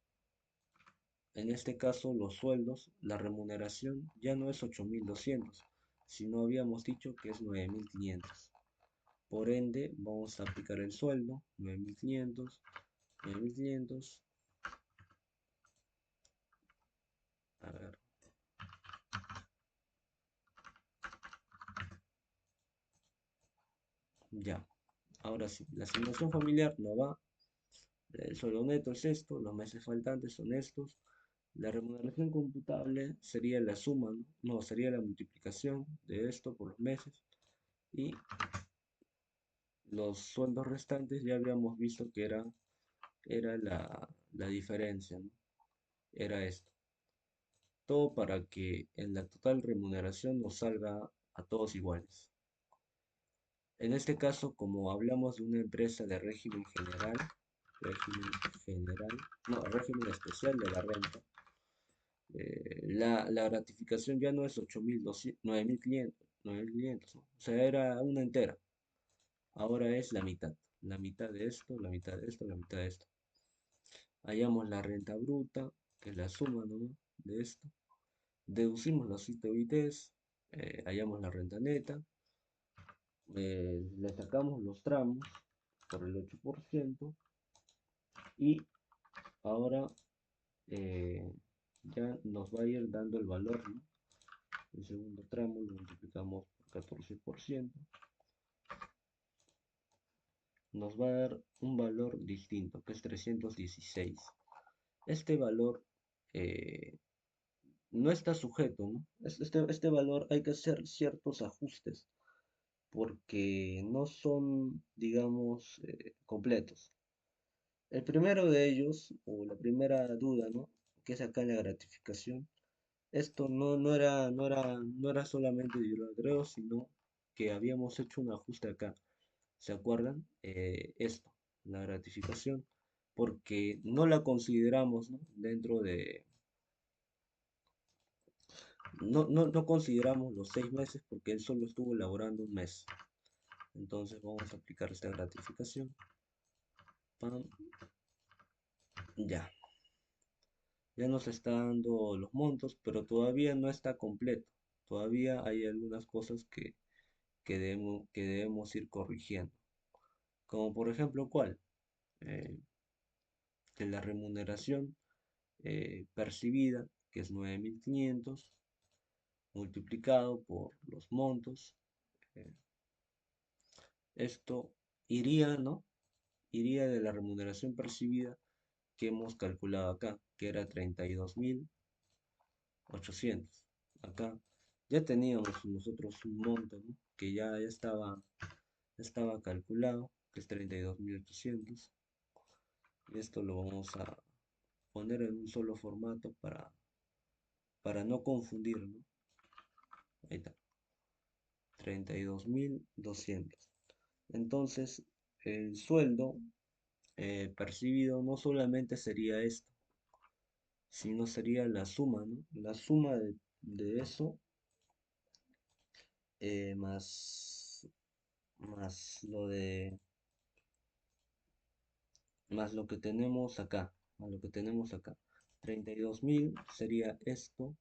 en este caso los sueldos, la remuneración ya no es 8.200, sino habíamos dicho que es 9.500. Por ende, vamos a aplicar el sueldo, 9.500, 9.500, a ver, ya. Ahora sí, la asignación familiar no va, el sueldo neto es esto, los meses faltantes son estos, la remuneración computable sería la suma, ¿no? No, sería la multiplicación de esto por los meses y los sueldos restantes ya habíamos visto que era la diferencia, ¿no? Era esto. Todo para que en la total remuneración nos salga a todos iguales. En este caso, como hablamos de una empresa de régimen general, no, régimen especial de la renta, la gratificación ya no es 8.200, 9.500, 9.500, ¿no? O sea, era una entera. Ahora es la mitad de esto, la mitad de esto, la mitad de esto. Hallamos la renta bruta, que es la suma, ¿no? De esto. Deducimos los ITBs, hallamos la renta neta, le sacamos los tramos por el 8% y ahora eh, ya nos va a ir dando el valor, ¿no? El segundo tramo lo multiplicamos por 14%, nos va a dar un valor distinto, que es 316. Este valor eh, no está sujeto, ¿no? Este valor hay que hacer ciertos ajustes porque no son, digamos, completos. El primero de ellos, o la primera duda, ¿no? Que es acá en la gratificación, esto no era solamente de Creo, sino que habíamos hecho un ajuste acá. ¿Se acuerdan? Esto, la gratificación, porque no la consideramos, ¿no? Dentro de, no consideramos los 6 meses porque él solo estuvo laborando un mes. Entonces vamos a aplicar esta gratificación. Pam, ya. Ya nos está dando los montos, pero todavía no está completo. Todavía hay algunas cosas que debemos ir corrigiendo. Como por ejemplo, ¿cuál? Eh, que la remuneración percibida, que es 9.500 multiplicado por los montos. eh, Esto iría, ¿no? Iría de la remuneración percibida que hemos calculado acá, que era 32.800. Acá ya teníamos nosotros un monto, ¿no? Que estaba calculado, que es 32.800. Y esto lo vamos a poner en un solo formato para no confundir, ¿no? Ahí está, 32.200. Entonces, el sueldo percibido no solamente sería esto, sino sería la suma, ¿no? La suma de eso más, más lo de, más lo que tenemos acá, más lo que tenemos acá. 32.000 sería esto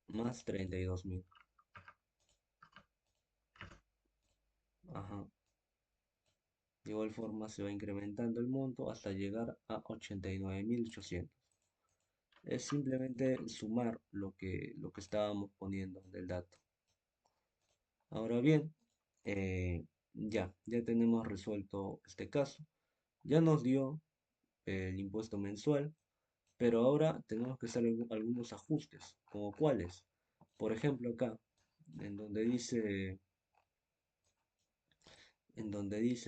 más 32.000. Ajá. De igual forma se va incrementando el monto hasta llegar a 89.800. Es simplemente sumar lo que estábamos poniendo del dato. Ahora bien, ya tenemos resuelto este caso. Ya nos dio el impuesto mensual, pero ahora tenemos que hacer algunos ajustes, como cuáles. Por ejemplo, acá, en donde dice,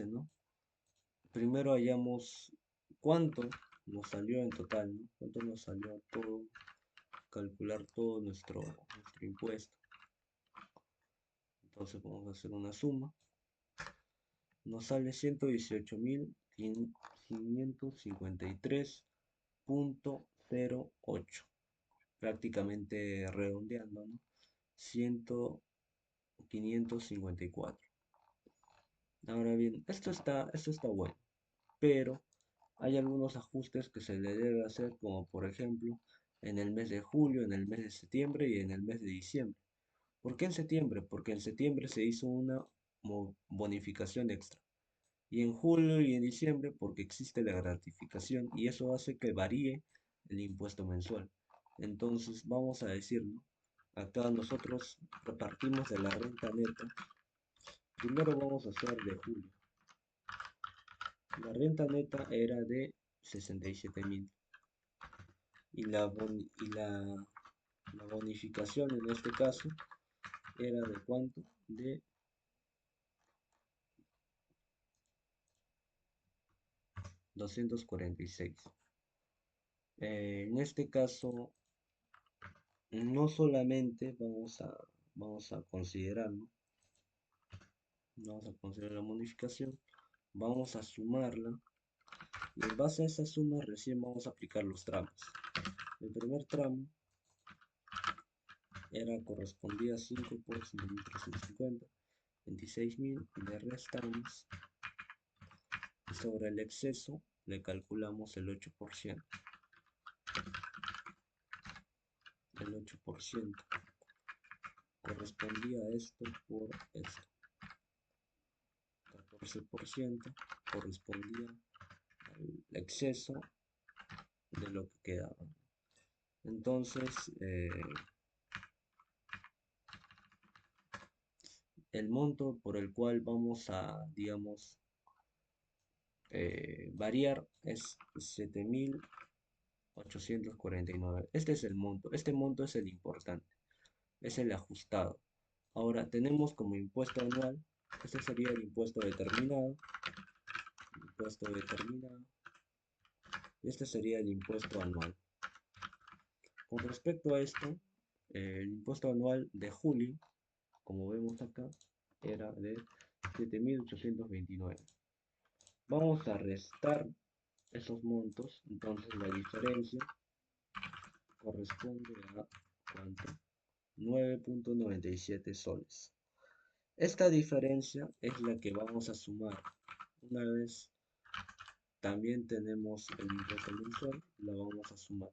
¿no? Primero hallamos cuánto nos salió en total, ¿no? Cuánto nos salió todo, calcular todo nuestro impuesto. Entonces vamos a hacer una suma. Nos sale 118.553.08, prácticamente redondeando, ¿no? 100, 554. Ahora bien, esto está bueno, pero hay algunos ajustes que se le debe hacer, como por ejemplo en el mes de julio, en el mes de septiembre y en el mes de diciembre. ¿Por qué en septiembre? Porque en septiembre se hizo una bonificación extra. Y en julio y en diciembre porque existe la gratificación y eso hace que varíe el impuesto mensual. Entonces vamos a decir, ¿no? Acá nosotros repartimos de la renta neta. Primero vamos a hacer de julio. La renta neta era de 67.000 y la bonificación en este caso era de cuánto? De 246. En este caso, no solamente vamos a considerar, ¿no? Vamos a considerar la modificación, vamos a sumarla y en base a esa suma recién vamos a aplicar los tramos. El primer tramo correspondía a 5 por 5.350, 26.000, le restamos y sobre el exceso le calculamos el 8%. El 8% correspondía a esto por esto. 14% correspondía al exceso de lo que quedaba. Entonces, el monto por el cual vamos a, digamos, variar es 7.849. Este es el monto. Este monto es el importante. Es el ajustado. Ahora tenemos como impuesto anual. Este sería el impuesto determinado. Impuesto determinado. Este sería el impuesto anual. Con respecto a esto, el impuesto anual de julio, como vemos acá, era de 7.829. Vamos a restar esos montos, entonces la diferencia corresponde a ¿cuánto? 9.97 soles. Esta diferencia es la que vamos a sumar. Una vez también tenemos el impuesto mensual, la vamos a sumar.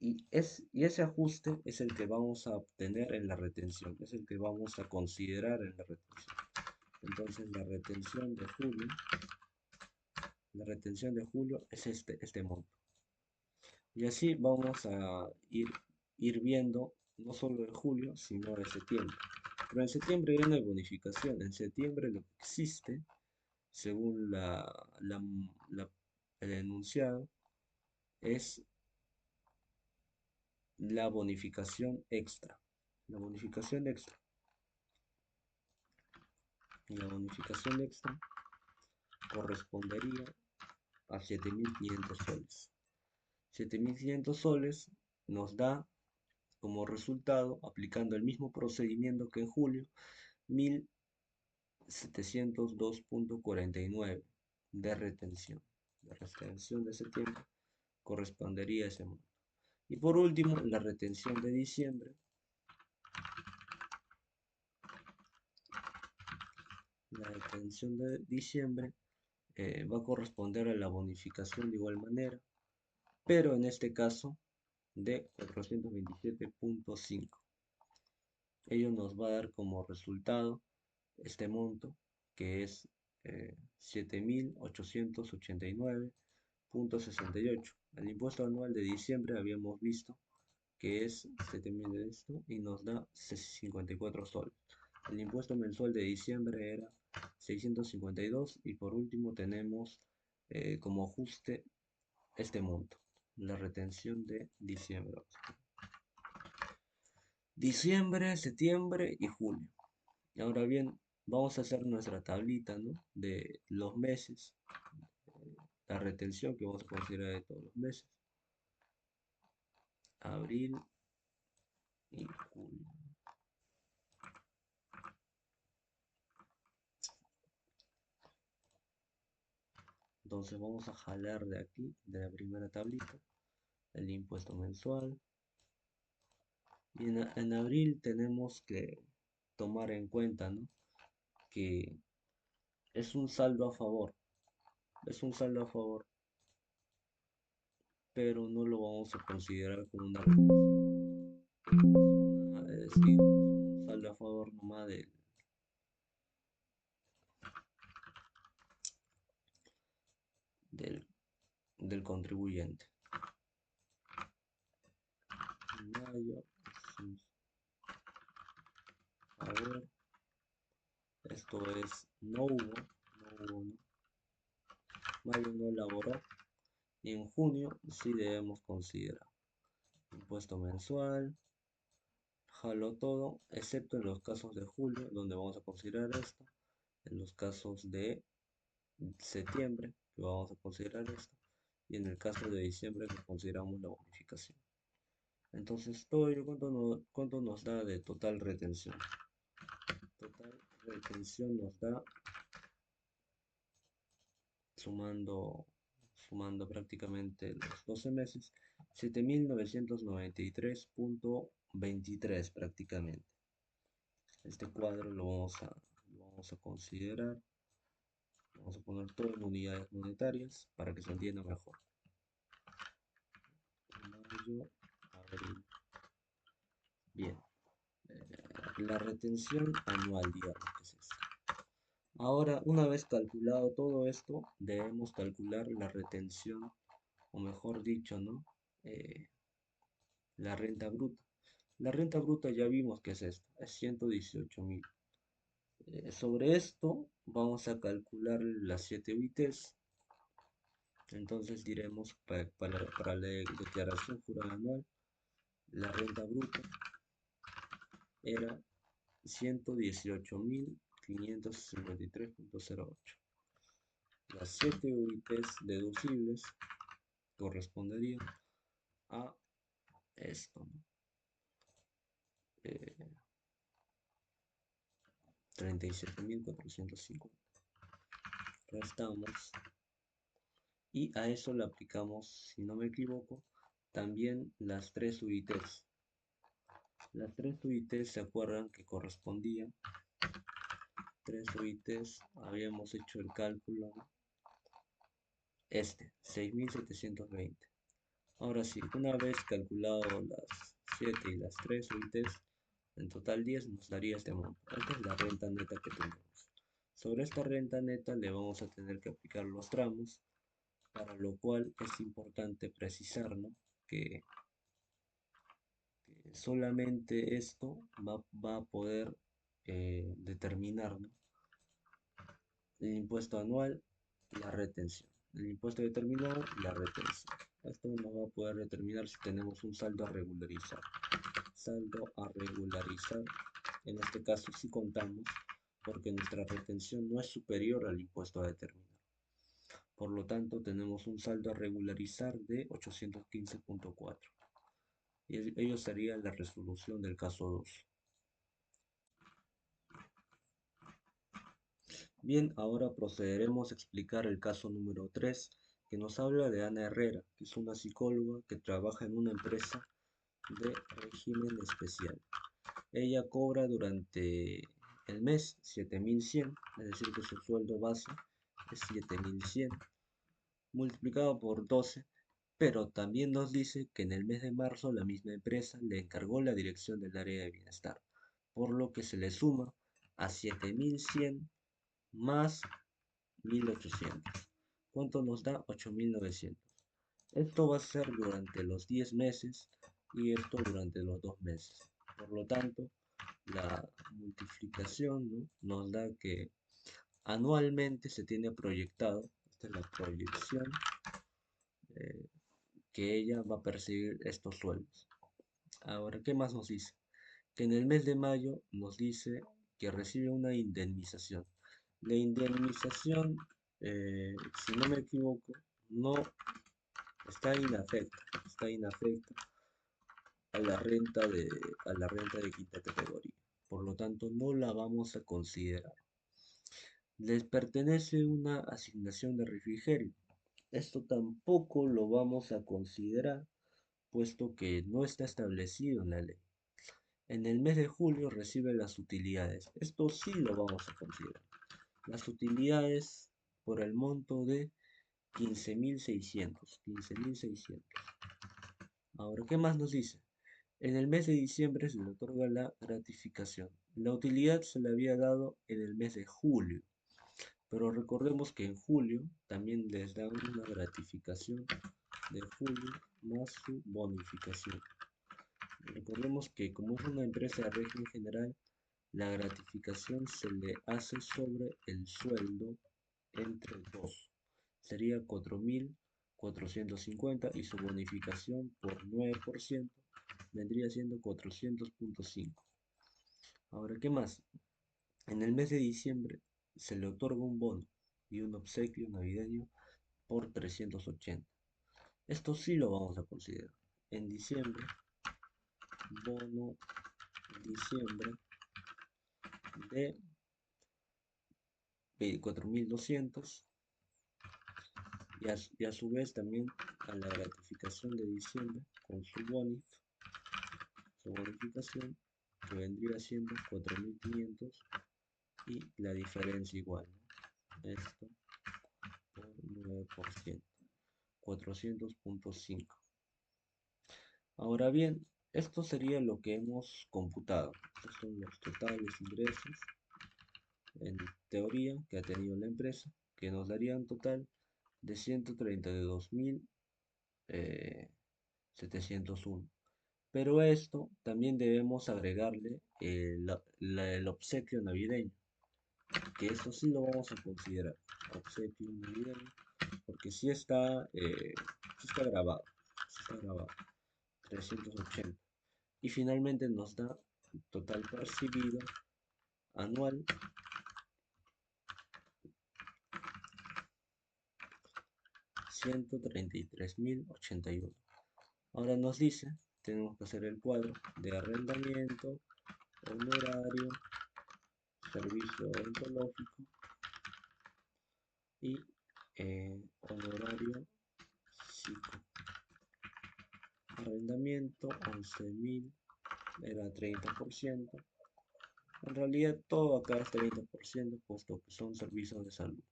Y ese ajuste es el que vamos a obtener en la retención, es el que vamos a considerar en la retención. Entonces la retención de julio es este monto. Y así vamos a ir viendo no solo de julio, sino de septiembre. Pero en septiembre ya no hay bonificación. En septiembre lo que existe, según el enunciado, es la bonificación extra. La bonificación extra. Y la bonificación extra correspondería a 7.500 soles. 7.500 soles nos da como resultado, aplicando el mismo procedimiento que en julio, 1.702.49 de retención. La retención de septiembre correspondería a ese monto. Y por último, la retención de diciembre. La retención de diciembre va a corresponder a la bonificación de igual manera, pero en este caso de 427.5. Ello nos va a dar como resultado este monto, que es 7.889.68. El impuesto anual de diciembre habíamos visto que es 7.000 de esto y nos da 54 soles. El impuesto mensual de diciembre era 652 y por último tenemos como ajuste este monto, la retención de diciembre. Diciembre, septiembre y julio. Ahora bien, vamos a hacer nuestra tablita, ¿no? De los meses, la retención que vamos a considerar de todos los meses. Abril y julio. Entonces vamos a jalar de aquí, de la primera tablita, el impuesto mensual. Y en abril tenemos que tomar en cuenta, ¿no? Que es un saldo a favor. Es un saldo a favor, pero no lo vamos a considerar como una retención. Es, digamos, un saldo a favor nomás del, del contribuyente. Mayo es un favor. Esto es no hubo, ¿no? Mayo no elaboró. Y en junio sí debemos considerar impuesto mensual, jalo todo, excepto en los casos de julio, donde vamos a considerar esto, en los casos de septiembre, que vamos a considerar esto, y en el caso de diciembre, que consideramos la bonificación. Entonces, todo ello, ¿cuánto nos da de total retención? Total retención nos da, sumando, sumando prácticamente los 12 meses, 7.993.23 prácticamente. Este cuadro lo vamos a considerar. Vamos a poner todo en unidades monetarias para que se entienda mejor. Mayo, abril. Bien. La retención anual, digamos que es esta. Ahora, una vez calculado todo esto, debemos calcular la retención, o mejor dicho, ¿no? La renta bruta. La renta bruta ya vimos que es esta, es 118.000. Sobre esto vamos a calcular las 7 UITs. Entonces diremos para la declaración jurada anual, la renta bruta era 118.553.08. Las 7 UITs deducibles corresponderían a esto, ¿no? 37.450. Restamos y a eso le aplicamos, si no me equivoco, también las 3 UITs. Las 3 UITs se acuerdan que correspondían 3 UITs, habíamos hecho el cálculo, este, 6.720. Ahora sí, una vez calculado las 7 y las 3 UITs, en total 10 nos daría este monto. Esta es la renta neta que tenemos. Sobre esta renta neta le vamos a tener que aplicar los tramos, para lo cual es importante precisar, ¿no? que solamente esto va a poder determinar, ¿no? El impuesto anual, la retención. El impuesto determinado, la retención. Esto nos va a poder determinar si tenemos un saldo a regularizar. Saldo a regularizar, en este caso sí contamos, porque nuestra retención no es superior al impuesto a determinar. Por lo tanto, tenemos un saldo a regularizar de 815.4. Y ello sería la resolución del caso 2. Bien, ahora procederemos a explicar el caso número 3, que nos habla de Ana Herrera, que es una psicóloga que trabaja en una empresa de régimen especial. Ella cobra durante el mes 7.100, es decir que su sueldo base es 7.100 multiplicado por 12, pero también nos dice que en el mes de marzo la misma empresa le encargó la dirección del área de bienestar, por lo que se le suma a 7.100 más 1.800. ¿Cuánto nos da? 8.900. Esto va a ser durante los 10 meses y esto durante los 2 meses. Por lo tanto, la multiplicación, ¿no? Nos da que anualmente se tiene proyectado, esta es la proyección, que ella va a percibir estos sueldos. Ahora, ¿qué más nos dice? Que en el mes de mayo nos dice que recibe una indemnización. La indemnización, si no me equivoco, no está inafecta a la renta de quinta categoría. Por lo tanto, no la vamos a considerar. Les pertenece una asignación de refrigerio. Esto tampoco lo vamos a considerar, puesto que no está establecido en la ley. En el mes de julio recibe las utilidades. Esto sí lo vamos a considerar. Las utilidades por el monto de 15.600. 15.600. Ahora, ¿qué más nos dice? En el mes de diciembre se le otorga la gratificación. La utilidad se le había dado en el mes de julio, pero recordemos que en julio también les dan una gratificación de julio más su bonificación. Recordemos que como es una empresa de régimen general, la gratificación se le hace sobre el sueldo entre dos. Sería 4.450 y su bonificación por 9% vendría siendo 400.5. Ahora, ¿qué más? En el mes de diciembre se le otorga un bono y un obsequio navideño por 380. Esto sí lo vamos a considerar. En diciembre, bono diciembre de 4.200 y a su vez también a la gratificación de diciembre con su bonificación que vendría siendo 4.500 y la diferencia igual, ¿no? Esto por 9%, 400.5. Ahora bien, esto sería lo que hemos computado. Estos son los totales ingresos en teoría que ha tenido la empresa, que nos daría un total de 132.701. Pero a esto también debemos agregarle el obsequio navideño, que eso sí lo vamos a considerar. Obsequio navideño, porque sí está grabado, sí está grabado, 380. Y finalmente nos da total percibido anual 133.081. Ahora nos dice, tenemos que hacer el cuadro de arrendamiento, honorario, servicio odontológico y honorario psico. Arrendamiento 11.000 era 30%. En realidad todo acá es 30%, puesto que son servicios de salud.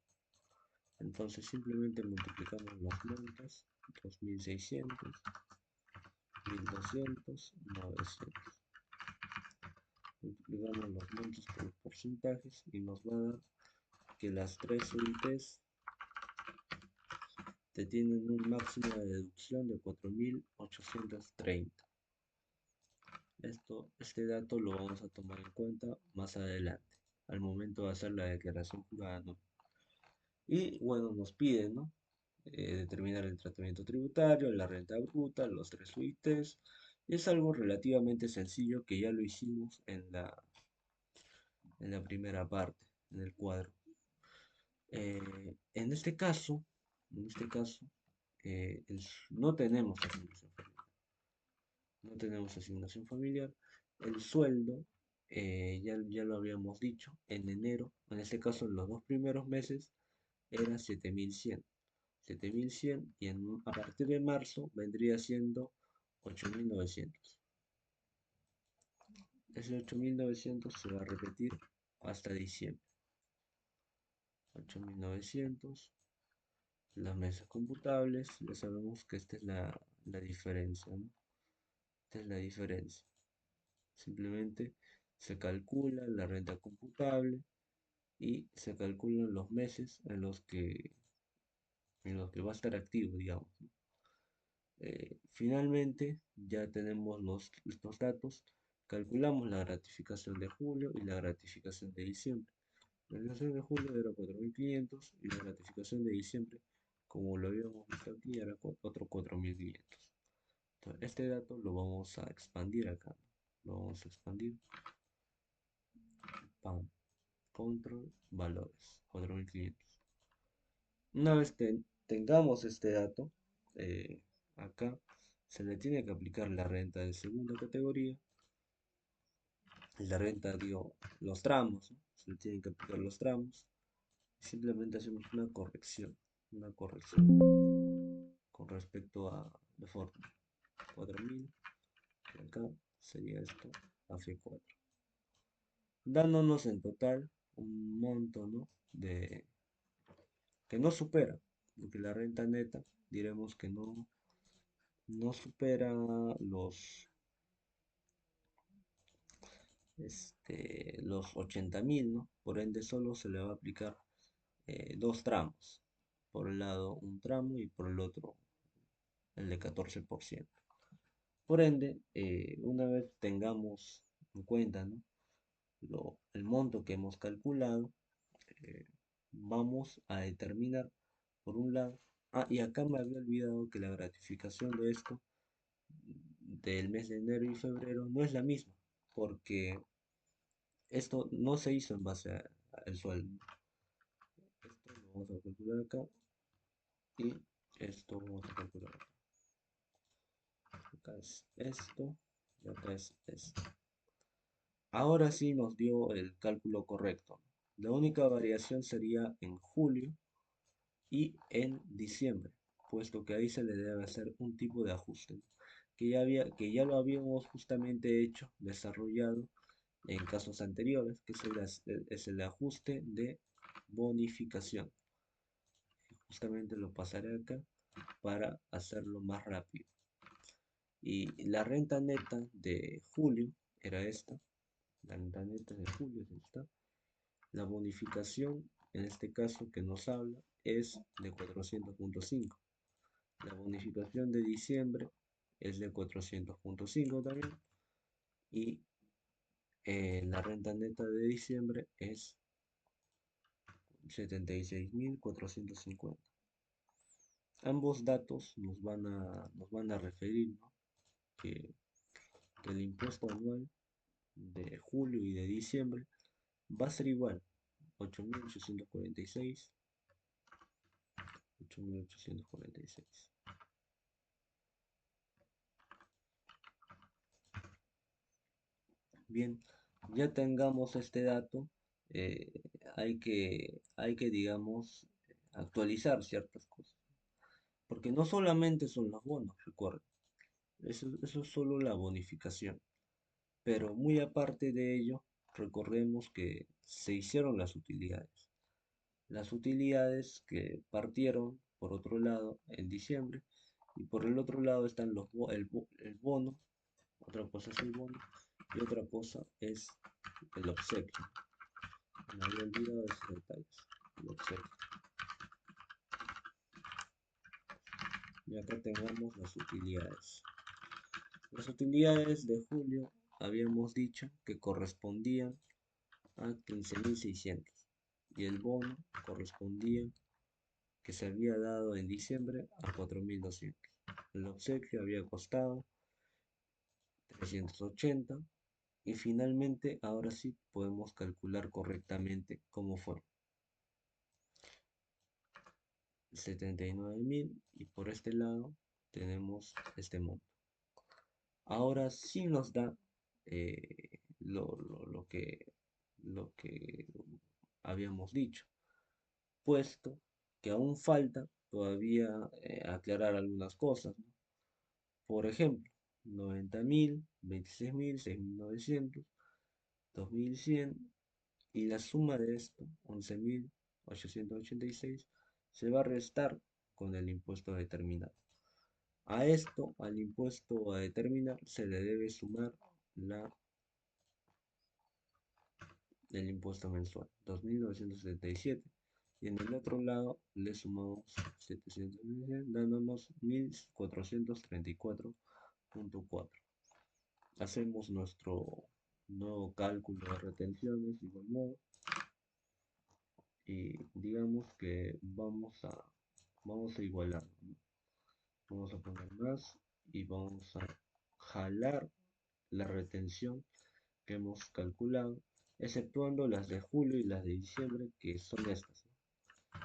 Entonces simplemente multiplicamos los montos, 2.600, 1.200, 900. Multiplicamos los montos por los porcentajes y nos va a dar que las tres UITs te tienen un máximo de deducción de 4.830. Este dato lo vamos a tomar en cuenta más adelante, al momento de hacer la declaración jurada, ¿no? Y bueno, nos piden, ¿no? Determinar el tratamiento tributario, la renta bruta, los tres UITs. Es algo relativamente sencillo que ya lo hicimos en la primera parte, en el cuadro. En este caso, en este caso, no tenemos asignación familiar. No tenemos asignación familiar. El sueldo, ya lo habíamos dicho, en enero, en este caso en los dos primeros meses, era 7.100. 7.100 y a partir de marzo vendría siendo 8.900. Ese 8.900 se va a repetir hasta diciembre. 8.900. Las mesas computables, ya sabemos que esta es la diferencia, ¿no? Esta es la diferencia. Simplemente se calcula la renta computable y se calculan los meses en los que va a estar activo, digamos, ¿no? Finalmente, ya tenemos estos datos. Calculamos la gratificación de julio y la gratificación de diciembre. La gratificación de julio era 4.500 y la gratificación de diciembre como lo habíamos visto aquí, era otro 4500. Entonces, este dato lo vamos a expandir acá, ¿no? Lo vamos a expandir, pam, control, valores, 4500. Una vez tengamos este dato, acá se le tiene que aplicar la renta de segunda categoría. La renta, digo, los tramos, ¿no? Se le tienen que aplicar los tramos. Simplemente hacemos una corrección con respecto a la fórmula. 4000, y acá sería esto a F4. Dándonos en total un monto, ¿no? Que no supera, porque la renta neta diremos que no supera los 80.000, ¿no? Por ende solo se le va a aplicar dos tramos. Por un lado un tramo y por el otro el de 14%. Por ende, una vez tengamos en cuenta, ¿no? El monto que hemos calculado, eh, vamos a determinar por un lado, y acá me había olvidado que la gratificación de esto del mes de enero y febrero no es la misma, porque esto no se hizo en base al sueldo. Esto lo vamos a calcular acá y esto vamos a calcular acá. Acá es esto y acá es esto. Ahora sí nos dio el cálculo correcto. La única variación sería en julio y en diciembre, puesto que ahí se le debe hacer un tipo de ajuste que ya lo habíamos justamente hecho, desarrollado en casos anteriores, que es el ajuste de bonificación. Justamente lo pasaré acá para hacerlo más rápido. Y la renta neta de julio era esta. La renta neta de julio es esta. La bonificación, en este caso que nos habla, es de 400.5. La bonificación de diciembre es de 400.5 también. Y la renta neta de diciembre es 76.450. Ambos datos nos van a referir, ¿no? que el impuesto anual de julio y de diciembre va a ser igual, 8.846, 8.846. Bien, ya tengamos este dato, eh, hay que, digamos, actualizar ciertas cosas. Porque no solamente son los bonos, recuerden, eso es solo la bonificación. Pero muy aparte de ello, recordemos que se hicieron las utilidades. Las utilidades que partieron, por otro lado, en diciembre, y por el otro lado están el bono, otra cosa es el bono, y otra cosa es el obsequio. Me había olvidado de esos detalles. El obsequio. Y acá tengamos las utilidades. Las utilidades de julio habíamos dicho que correspondían a 15.600 y el bono correspondía que se había dado en diciembre a 4.200. El obsequio había costado 380 y finalmente ahora sí podemos calcular correctamente cómo fue. 79.000 y por este lado tenemos este monto. Ahora sí nos da lo que habíamos dicho, puesto que aún falta todavía aclarar algunas cosas, ¿no? Por ejemplo, 90.000, 26.000, 6.900, 2.100 y la suma de esto, 11.886, se va a restar con el impuesto a determinar. A esto, al impuesto a determinar, se le debe sumar el impuesto mensual, 2.977. Y en el otro lado le sumamos 700, dándonos 1.434.4. Hacemos nuestro nuevo cálculo de retenciones de igual modo y digamos que vamos a igualar, ¿no? Vamos a poner más y vamos a jalar la retención que hemos calculado, exceptuando las de julio y las de diciembre, que son estas, ¿no?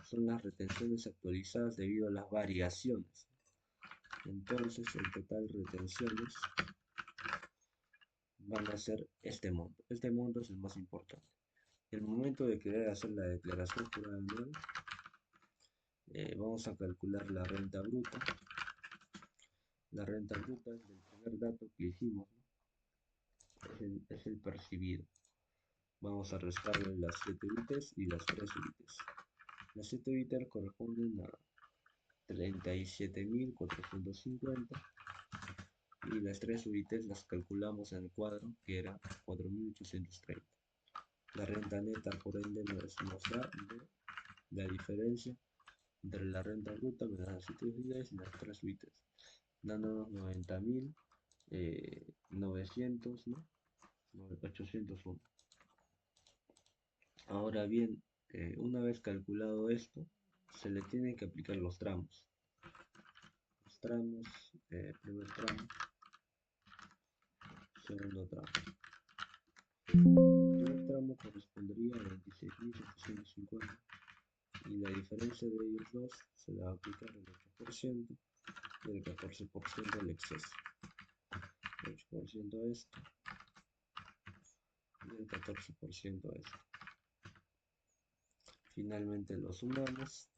Son las retenciones actualizadas debido a las variaciones. Entonces, el total de retenciones van a ser este monto. Este monto es el más importante. El momento de querer hacer la declaración jurada anual, vamos a calcular la renta bruta. La renta bruta es el primer dato que hicimos, ¿no? Es el percibido. Vamos a restarle las 7 UITs y las 3 UITs. Las 7 UITs corresponden a 37.450 y las 3 UITs las calculamos en el cuadro, que era 4.830. La renta neta, por ende, nos da la diferencia entre la renta bruta menos las 7 UITs y las 3 UITs, dándonos 90.900, ¿no? 801. Ahora bien, una vez calculado esto, se le tienen que aplicar los tramos. Los tramos, primer tramo, segundo tramo. El primer tramo correspondería a 26.750 y la diferencia de ellos dos se le va a aplicar el 8% y el 14% al exceso. El 8% a esto y el 14% a esto. Finalmente lo sumamos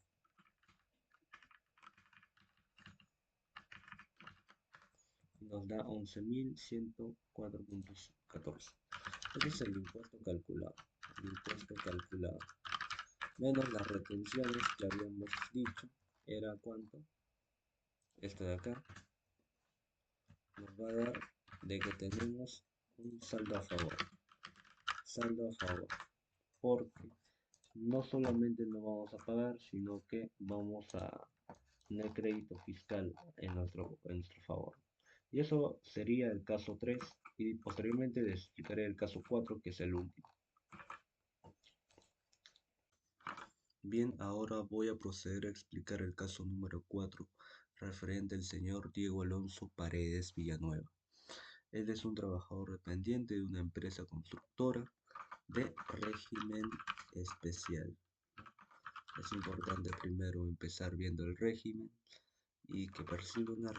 y nos da 11.104.14. Este es el impuesto calculado. El impuesto calculado menos las retenciones que habíamos dicho, era cuánto, esto de acá, nos va a dar de que tenemos un saldo a favor, porque no solamente no vamos a pagar, sino que vamos a tener crédito fiscal en nuestro favor. Y eso sería el caso 3 y posteriormente les explicaré el caso 4, que es el último. Bien, ahora voy a proceder a explicar el caso número 4, referente al señor Diego Alonso Paredes Villanueva. Él es un trabajador dependiente de una empresa constructora de régimen especial. Es importante primero empezar viendo el régimen y que percibe un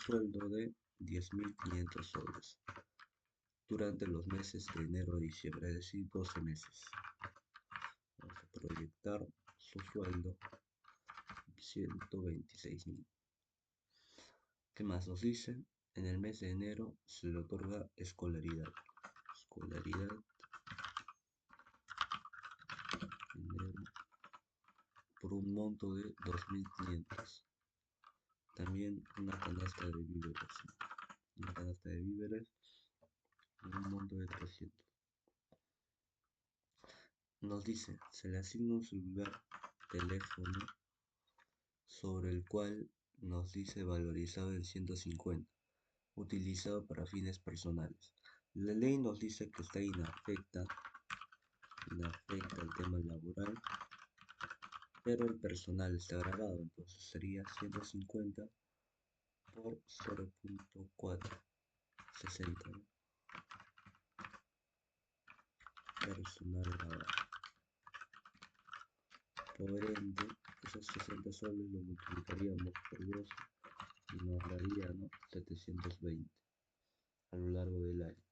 sueldo de 10.500 soles durante los meses de enero a diciembre, es decir, 12 meses. Vamos a proyectar su sueldo, 126.000. ¿Qué más nos dice? En el mes de enero se le otorga escolaridad. Escolaridad, enero, por un monto de 2.500. También una canasta de víveres. Una canasta de víveres por un monto de 300. Nos dice, se le asigna un celular, teléfono, sobre el cual nos dice valorizado en 150, utilizado para fines personales. La ley nos dice que está inafecta el tema laboral, pero el personal está grabado, entonces sería 150 por 0.460, ¿no? Personal grabado. Por ende, esos 60 soles lo multiplicaríamos por 12 y nos daría, ¿no?, 720 a lo largo del año.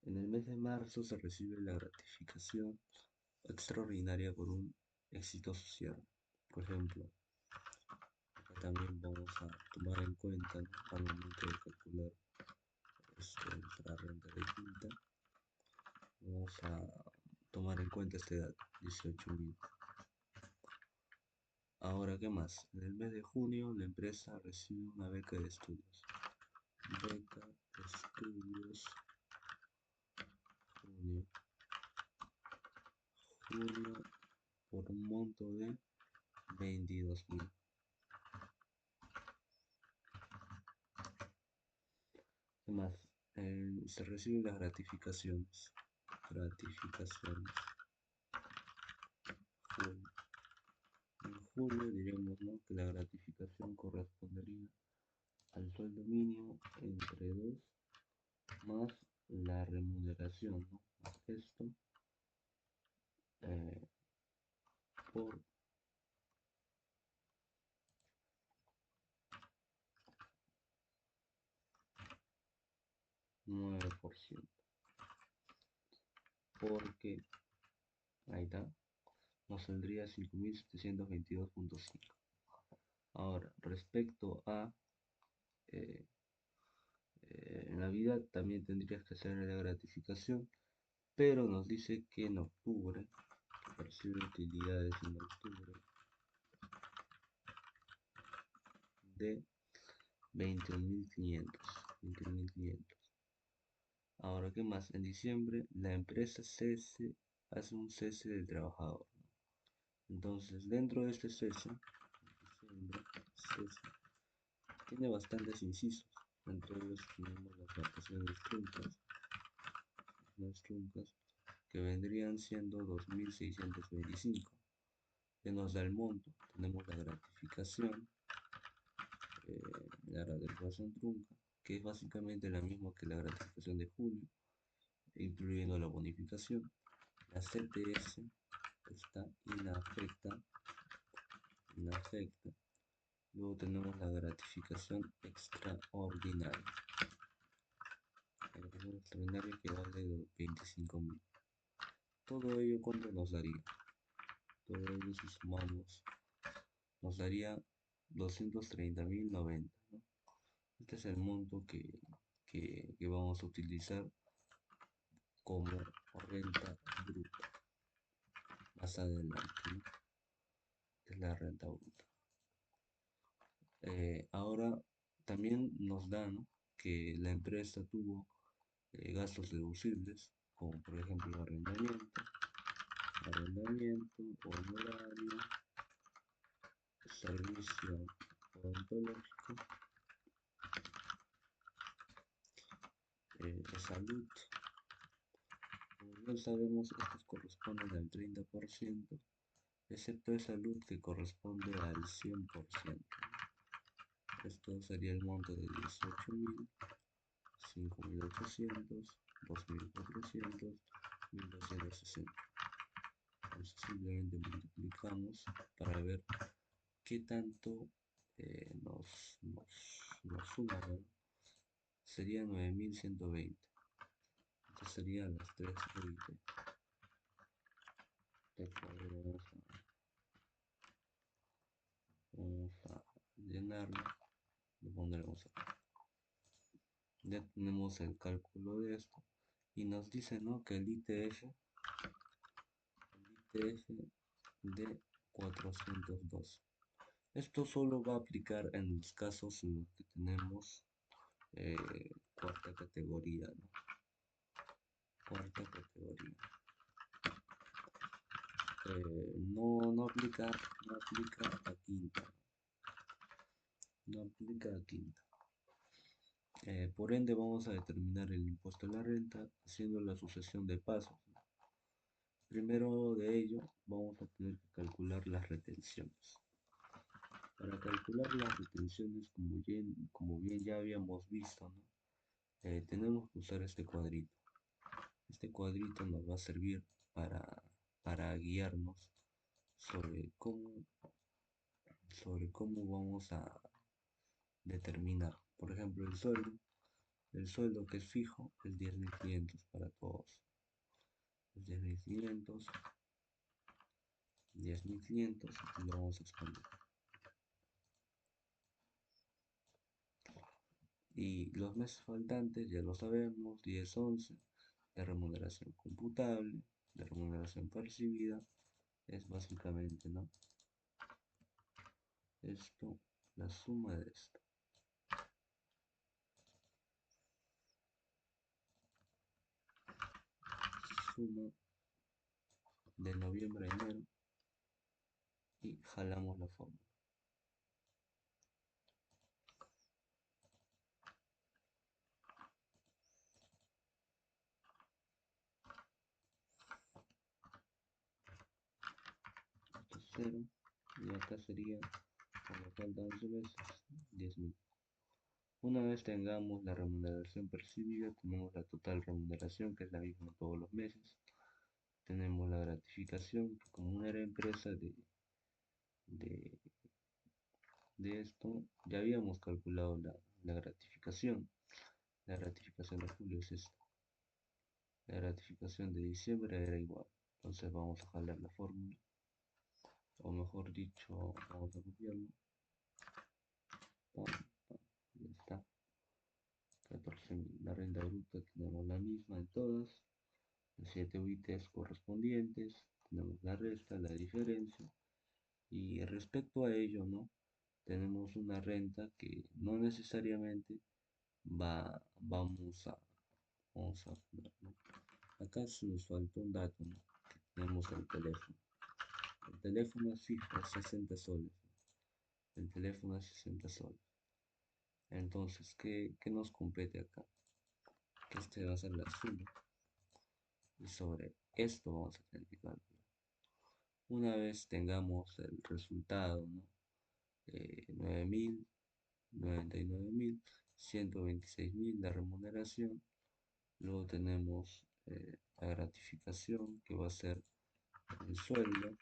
En el mes de marzo se recibe la gratificación extraordinaria por un exitoso cierre. Por ejemplo, acá también vamos a tomar en cuenta, ¿no?, al momento de calcular nuestra renta de quinta, vamos a tomar en cuenta este dato, 18.000. Ahora, ¿qué más? En el mes de junio la empresa recibe una beca de estudios. Beca de estudios, junio, por un monto de 22.000. ¿Qué más? Se reciben las gratificaciones. Gratificaciones. Junio. En julio diremos, ¿no?, que la gratificación correspondería al sueldo mínimo entre 2 más la remuneración, ¿no? Más esto eh, por 9%, porque ahí está, nos saldría 5.722.5. Ahora, respecto a eh, en la vida también tendrías que hacer la gratificación, pero nos dice que en octubre, que percibe utilidades en octubre de 21.500. Ahora, ¿qué más? En diciembre, la empresa cese, hace un cese del trabajador, ¿no? Entonces, dentro de este cese, diciembre, cese, tiene bastantes incisos. Entre ellos tenemos las vacaciones truncas, que vendrían siendo 2.625, que nos da el monto. Tenemos la gratificación, la gratificación trunca, que es básicamente la misma que la gratificación de julio, incluyendo la bonificación. La CTS está inafecta. Luego tenemos la gratificación extraordinaria. La gratificación extraordinaria que vale 25.000. Todo ello, ¿cuánto nos daría? Todo ello, si sumamos, nos daría 230.090, ¿no? Este es el monto que vamos a utilizar como renta bruta más adelante, ¿no? Es la renta bruta. Ahora también nos dan que la empresa tuvo gastos deducibles, como por ejemplo honorario, servicio odontológico, salud. Como bien sabemos, estos corresponden al 30%, excepto de salud que corresponde al 100%. Esto sería el monto de 18.000, 5.800, 2.400, 1.260. Entonces simplemente multiplicamos para ver qué tanto nos suma, ¿no? Sería 9.120. Entonces serían las 3 vamos a llenarlo, lo pondremos acá. Ya tenemos el cálculo de esto y nos dice, ¿no?, que el ITF de 402. Esto solo va a aplicar en los casos en los que tenemos cuarta categoría, ¿no? Cuarta categoría. No aplica a quinta. No aplica a quinta. Por ende, vamos a determinar el impuesto a la renta haciendo la sucesión de pasos, ¿no? Primero de ello, vamos a tener que calcular las retenciones. Para calcular las retenciones, como bien ya habíamos visto, ¿no?, tenemos que usar este cuadrito. Este cuadrito nos va a servir para guiarnos sobre cómo vamos a determinar. Por ejemplo, el sueldo que es fijo es 10.500 para todos. Es 10.500, y lo vamos a expandir. Y los meses faltantes ya lo sabemos, 10, 11, de remuneración computable, de remuneración percibida, es básicamente, ¿no?, esto, la suma de esto. Suma de noviembre a enero y jalamos la fórmula. Esto es 0 y acá sería, por lo faltan 11 veces, 10.000. Una vez tengamos la remuneración percibida, tenemos la total remuneración, que es la misma todos los meses. Tenemos la gratificación, que como una era empresa de, de esto, ya habíamos calculado la gratificación. La gratificación de julio es esta. La gratificación de diciembre era igual. Entonces vamos a jalar la fórmula. O mejor dicho, vamos a copiarlo. Pam, pam, ya está. 14.000. La renta bruta tenemos la misma en todas. Los 7 UITs correspondientes. Tenemos la resta, la diferencia. Y respecto a ello, ¿no? Tenemos una renta que no necesariamente vamos a poner, ¿no? Acá se nos faltó un dato, ¿no? Que tenemos el teléfono. El teléfono es fijo, es 60 soles. El teléfono es 60 soles. Entonces, ¿qué nos compete acá? Que este va a ser la suma. Y sobre esto vamos a tener que calcular. Una vez tengamos el resultado, ¿no? 9.000, 99.000, 126.000 la remuneración. Luego tenemos la gratificación, que va a ser el sueldo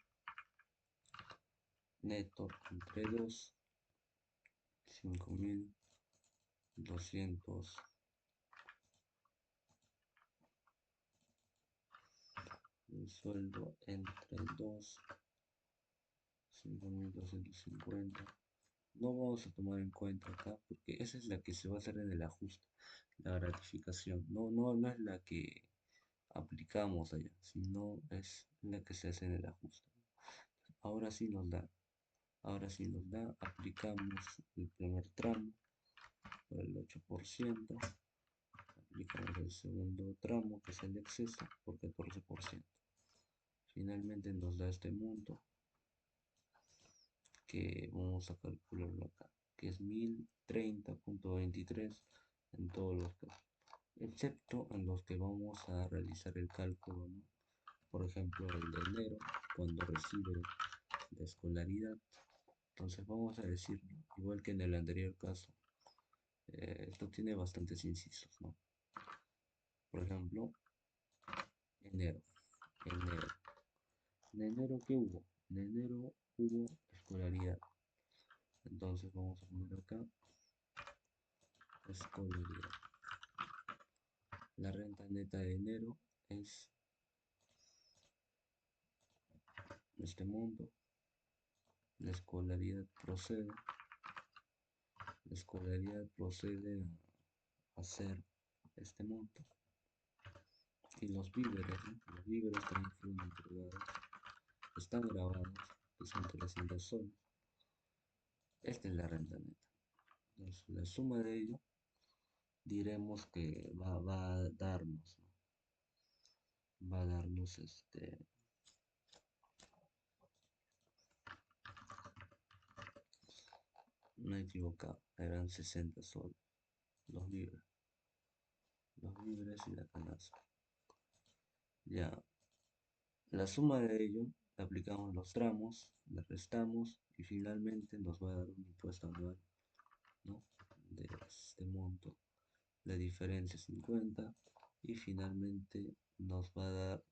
neto entre 2, 5.200. El sueldo entre 2, 5.250. No vamos a tomar en cuenta acá porque esa es la que se va a hacer en el ajuste, la gratificación. No es la que aplicamos allá, sino es la que se hace en el ajuste. Ahora sí nos da, ahora sí nos da, aplicamos el primer tramo por el 8%, aplicamos el segundo tramo, que es el exceso, por 14%. Finalmente nos da este monto, que vamos a calcularlo acá, que es 1030.23 en todos los casos, excepto en los que vamos a realizar el cálculo, ¿no? Por ejemplo, el de enero, cuando recibe la escolaridad. Entonces vamos a decirlo, igual que en el anterior caso, esto tiene bastantes incisos, ¿no? Por ejemplo, enero, enero. En enero, ¿qué hubo? En enero hubo escolaridad. Entonces vamos a poner acá escolaridad. La renta neta de enero es este monto. La escolaridad procede. La escolaridad procede a hacer este monto. Y los víveres, ¿no? Los víveres también fueron entregados. Están grabados, que son 300 soles. Esta es la renta neta. Entonces, la suma de ello, diremos que va a darnos, ¿no? Va a darnos no he equivocado, eran 60 soles, los libres, y la canasta. Ya, la suma de ello, le aplicamos los tramos, le restamos y finalmente nos va a dar un impuesto anual, ¿no? De este monto. La diferencia es 50 y finalmente nos va a dar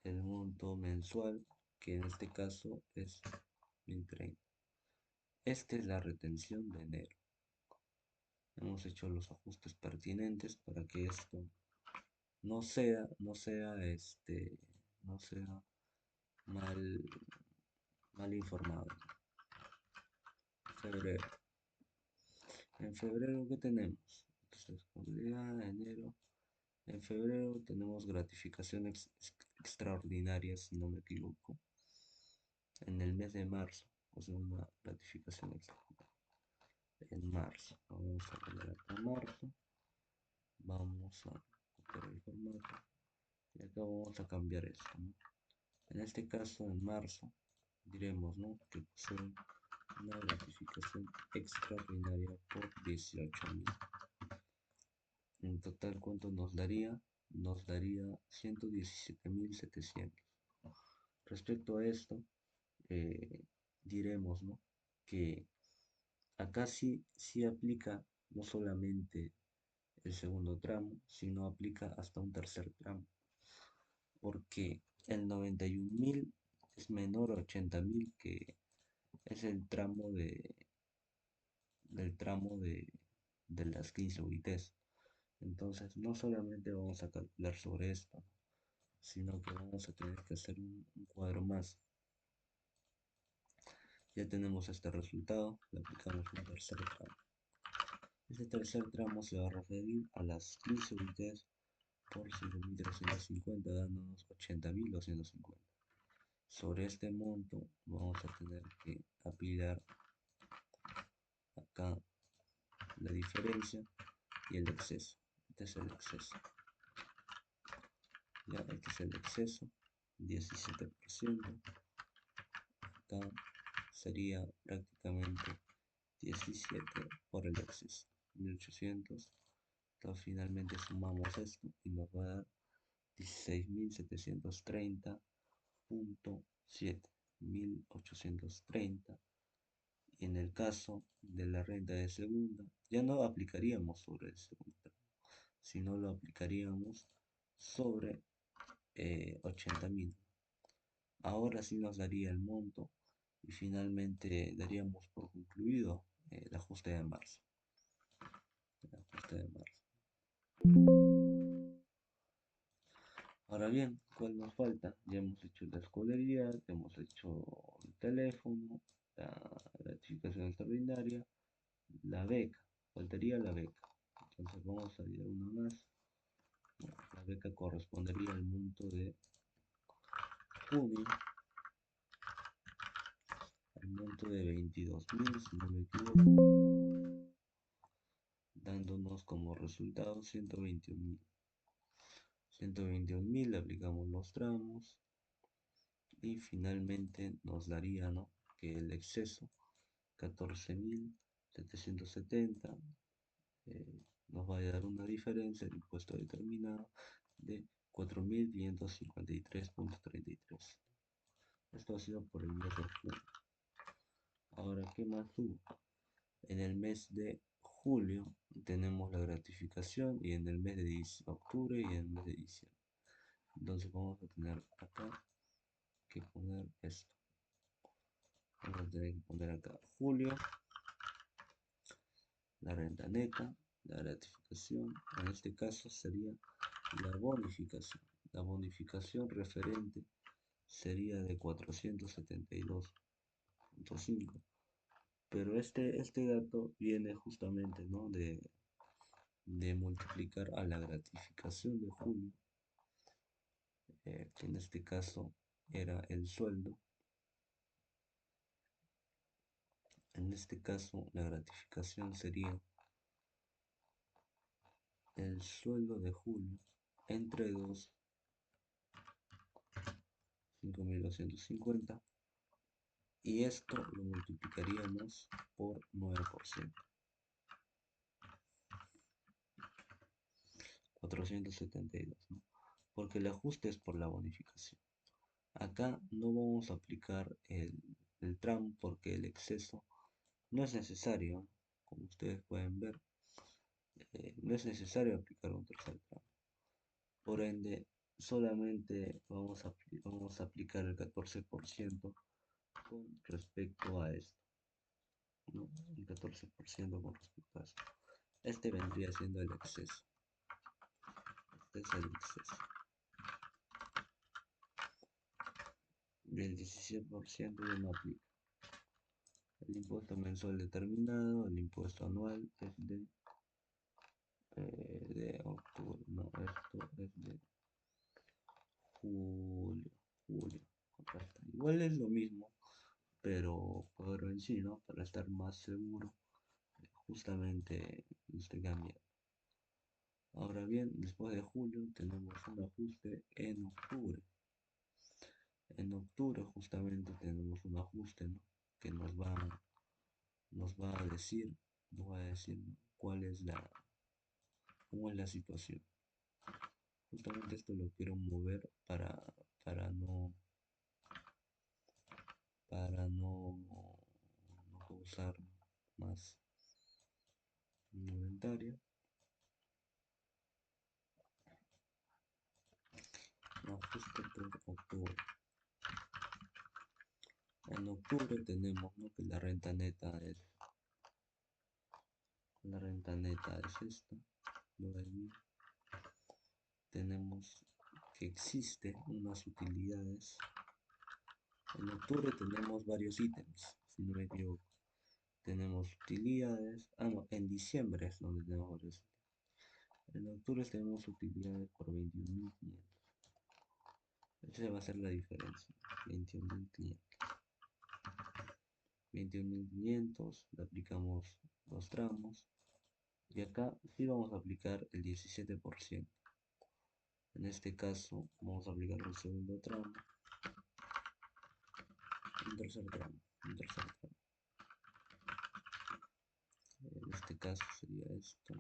el monto mensual, que en este caso es 1030. Esta es la retención de enero. Hemos hecho los ajustes pertinentes para que esto no sea mal, mal informado. Febrero. En febrero, ¿qué tenemos? Entonces, enero. En febrero tenemos gratificación extraordinaria, si no me equivoco. En el mes de marzo, o sea, una gratificación extraordinaria. En marzo, vamos a poner acá marzo. Vamos a copiar el formato. Y acá vamos a cambiar esto, ¿no? En este caso, en marzo, diremos, ¿no? Que posee una gratificación extraordinaria por 18.000. En total, ¿cuánto nos daría? Nos daría 117.700. Respecto a esto, eh, diremos, ¿no? Que acá sí aplica no solamente el segundo tramo, sino aplica hasta un tercer tramo, porque el 91.000 es menor a 80.000, que es el tramo del tramo de las 15 UITs. Entonces, no solamente vamos a calcular sobre esto, sino que vamos a tener que hacer un cuadro más. Ya tenemos este resultado, le aplicamos un tercer tramo. Este tercer tramo se va a referir a las 15 UITs por 5.350, dándonos 80.250. Sobre este monto vamos a tener que apilar acá la diferencia y el exceso. Este es el exceso. Ya, este es el exceso, 17%. Acá sería prácticamente 17 por el exceso, 1800. Entonces finalmente sumamos esto y nos va a dar 16.730.7, 1830. Y en el caso de la renta de segunda, ya no aplicaríamos sobre el segundo, sino lo aplicaríamos sobre 80.000. Ahora sí nos daría el monto y finalmente daríamos por concluido el ajuste de marzo. El ajuste de marzo. Ahora bien, ¿cuál nos falta? Ya hemos hecho la escolaridad, hemos hecho el teléfono, la gratificación extraordinaria, la beca. Faltaría la beca. Entonces vamos a ir a una más. La beca correspondería al monto de junio, al monto de 22.000, si no me equivoco, dándonos como resultado 121.000. 121.000, aplicamos los tramos y finalmente nos daría, ¿no?, que el exceso 14.770 nos va a dar una diferencia de impuesto determinado de 4.553.33. Esto ha sido por el mes de junio. Ahora, ¿qué más hubo? En el mes de julio tenemos la gratificación y en el mes de octubre y en el mes de diciembre. Entonces vamos a tener acá que poner esto. Vamos a tener que poner acá julio, la renta neta, la gratificación. En este caso sería la bonificación. La bonificación referente sería de 472.5. Pero este dato viene justamente, ¿no?, de multiplicar a la gratificación de julio, que en este caso era el sueldo. En este caso la gratificación sería el sueldo de julio entre 2, 5.250, y esto lo multiplicaríamos por 9%, 472, ¿no? Porque el ajuste es por la bonificación. Acá no vamos a aplicar el tramo porque el exceso no es necesario, ¿no? Como ustedes pueden ver, no es necesario aplicar un tercer tramo. Por ende, solamente vamos a aplicar el 14% con respecto a esto, ¿no? El 14% con respecto a esto. Este vendría siendo el exceso. Este es el exceso. Y el 17% ya no aplica. El impuesto mensual determinado, el impuesto anual es de octubre, no, esto es de julio, julio. Igual es lo mismo, pero en sí, ¿no? Para estar más seguro, justamente este cambia. Ahora bien, después de julio tenemos un ajuste en octubre. En octubre justamente tenemos un ajuste, ¿no?, que nos va a decir, ¿no?, cuál es cómo es la situación. Justamente esto lo quiero mover para no para no causar más inventario. Ajuste por octubre. En octubre tenemos, ¿no?, que la renta neta es esta, 9.000. Tenemos que existe unas utilidades. En octubre tenemos varios ítems, si no me equivoco. Tenemos utilidades. Ah, no, en diciembre es donde tenemos varios ítems. En octubre tenemos utilidades por 21.500. Esa va a ser la diferencia. 21.500. 21.500. Le aplicamos los tramos. Y acá sí vamos a aplicar el 17%. En este caso vamos a aplicar el segundo tramo, un tercer tramo, un tercer tramo. En este caso sería esto,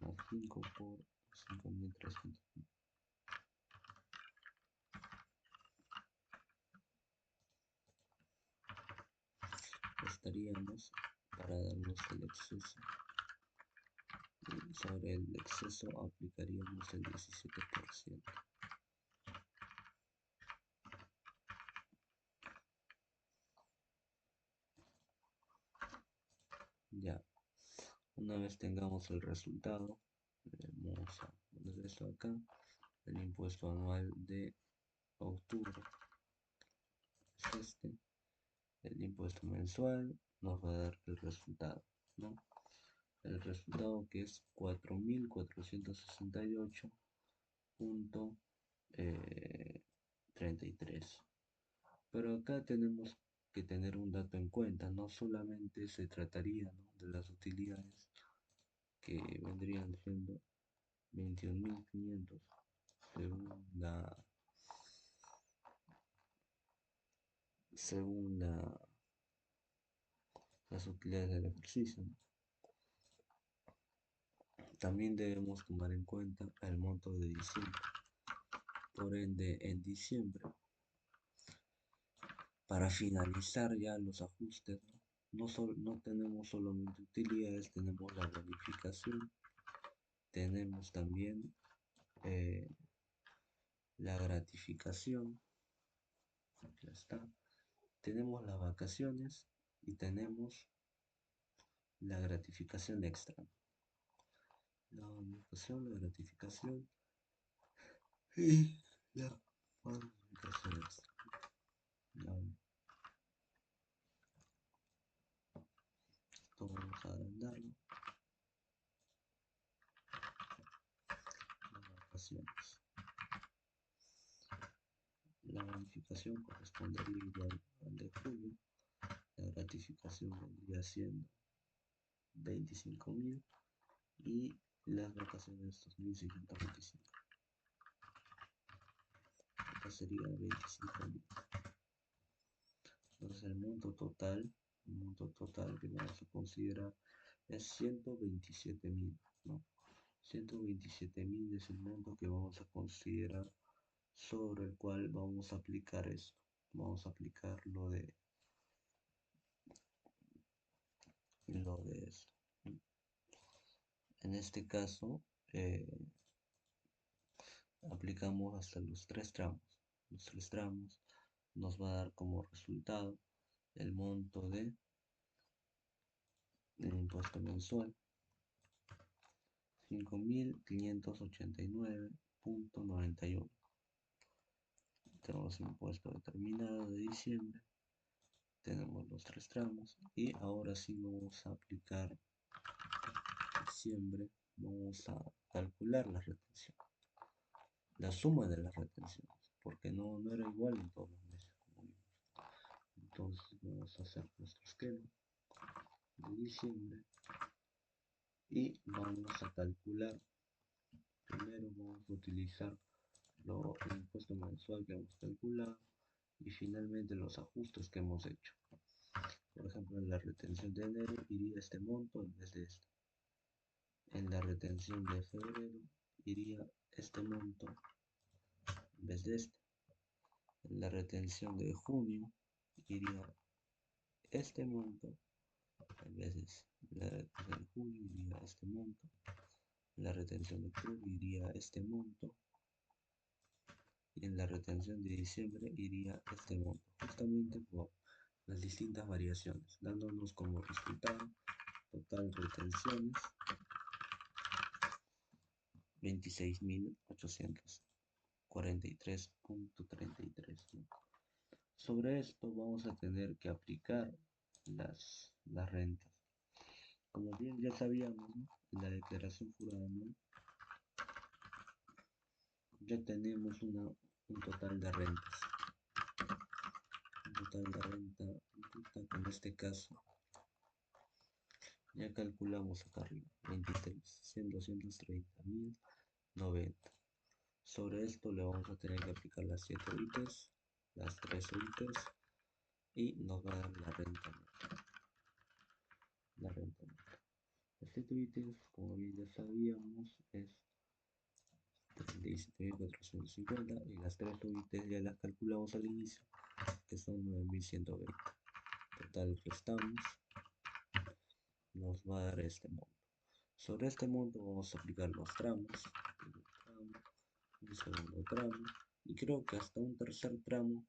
más 5 por 5.300. Estaríamos para darnos el exceso. Y sobre el exceso aplicaríamos el 17%. Ya, una vez tengamos el resultado, vamos a poner esto acá, el impuesto anual de octubre es este, el impuesto mensual nos va a dar el resultado, ¿no? El resultado que es 4.468.33. Pero acá tenemos que tener un dato en cuenta, no solamente se trataría, ¿no?, de las utilidades que vendrían siendo 21.500 según las utilidades del ejercicio, ¿no? También debemos tomar en cuenta el monto de diciembre. Por ende, en diciembre, para finalizar ya los ajustes, no tenemos solamente utilidades, tenemos la bonificación, tenemos también eh, la gratificación, ya está, tenemos las vacaciones y tenemos la gratificación extra. La bonificación, la gratificación y la bonificación extra. Esto vamos a agrandarlo. Las vacaciones. La bonificación correspondería igual al de julio. La gratificación vendría siendo 25.000 y las vacaciones 2.625. Acá sería 25.000. Entonces el monto total que vamos a considerar es 127.000, ¿no? 127.000 es el monto que vamos a considerar sobre el cual vamos a aplicar esto. Vamos a aplicar lo de esto. En este caso, aplicamos hasta los tres tramos. Los tres tramos nos va a dar como resultado el monto del impuesto mensual 5.589.91. Tenemos impuesto determinado de diciembre, tenemos los tres tramos y ahora sí vamos a aplicar diciembre, vamos a calcular la retención, la suma de las retenciones, porque no era igual en todos los meses, como vimos. Entonces vamos a hacer nuestro esquema de diciembre y vamos a calcular. Primero vamos a utilizar el impuesto mensual que hemos calculado y finalmente los ajustes que hemos hecho. Por ejemplo, en la retención de enero iría este monto en vez de este. En la retención de febrero iría este monto en vez de este. En la retención de junio iría este monto, en veces la retención de julio iría este monto, la retención de octubre iría este monto, y en la retención de diciembre iría este monto, justamente por las distintas variaciones, dándonos como resultado total retenciones 26.843.33, ¿no? Sobre esto vamos a tener que aplicar las rentas. Como bien ya sabíamos, ¿no? En la declaración jurada anual ya tenemos un total de rentas. Un total de renta bruta, que en este caso ya calculamos acá arriba, 23.230.090. Sobre esto le vamos a tener que aplicar las 7 UITs, las 3 UITs y nos va a dar la renta neta. La renta neta. Las 7 UITs, como bien ya sabíamos, es 37.450 y las 3 UITs ya las calculamos al inicio, que son 9.120. Total restamos, nos va a dar este monto. Sobre este monto vamos a aplicar los tramos, primer tramo, un segundo tramo y creo que hasta un tercer tramo,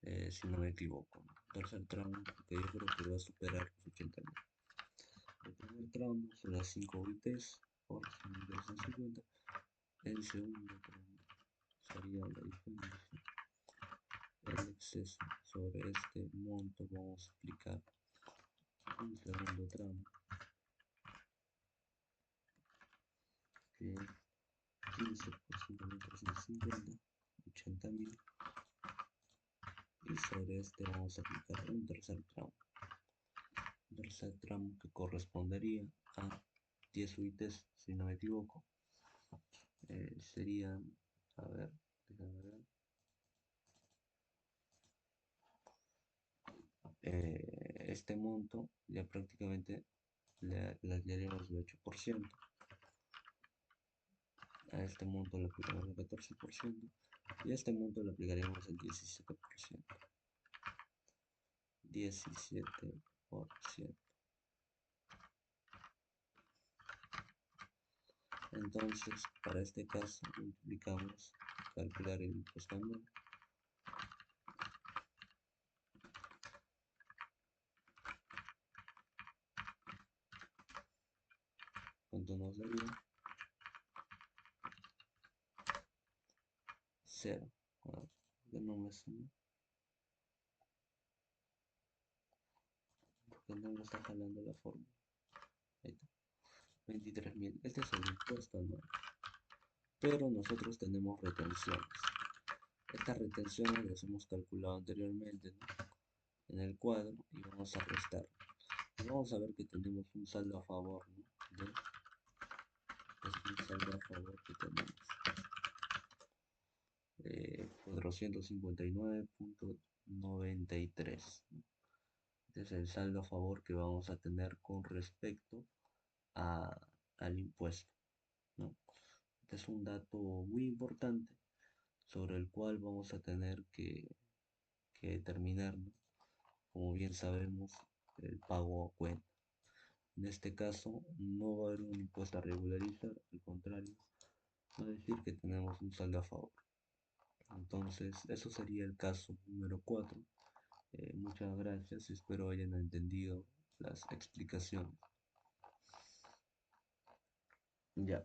si no me equivoco, ¿no? Tercer tramo, porque yo creo que va a superar los 80.000. El primer tramo son las 5 UITs por 1.250. El segundo tramo sería la diferencia, el exceso. Sobre este monto vamos a aplicar un segundo tramo, que es 15 por 5.350, 80.000. Y sobre este vamos a aplicar un tercer tramo. Un tercer tramo que correspondería a 10 UITs, si no me equivoco. Serían, a ver, déjame ver. Este monto ya prácticamente le haríamos el 8%. A este monto le aplicamos el 14% y a este monto le aplicaríamos el 17%. 17%. Entonces, para este caso, multiplicamos, calcular el impuesto anual. ¿Cuánto nos daría? 0. ¿Por no me suma? Porque no me está jalando la fórmula. Ahí está. 23.000. Este es el impuesto anual. Pero nosotros tenemos retenciones. Estas retenciones las hemos calculado anteriormente, ¿no? En el cuadro y vamos a restar. Y vamos a ver que tenemos un saldo a favor, ¿no? Es un saldo a favor que tenemos. 459.93. Este es el saldo a favor que vamos a tener con respecto al impuesto, ¿no? Este es un dato muy importante sobre el cual vamos a tener que determinar, ¿no? Como bien sabemos, el pago a cuenta. En este caso, no va a haber un impuesto a regularizar, al contrario, va a decir que tenemos un saldo a favor. Entonces, eso sería el caso número 4. Muchas gracias, espero hayan entendido las explicaciones. Ya.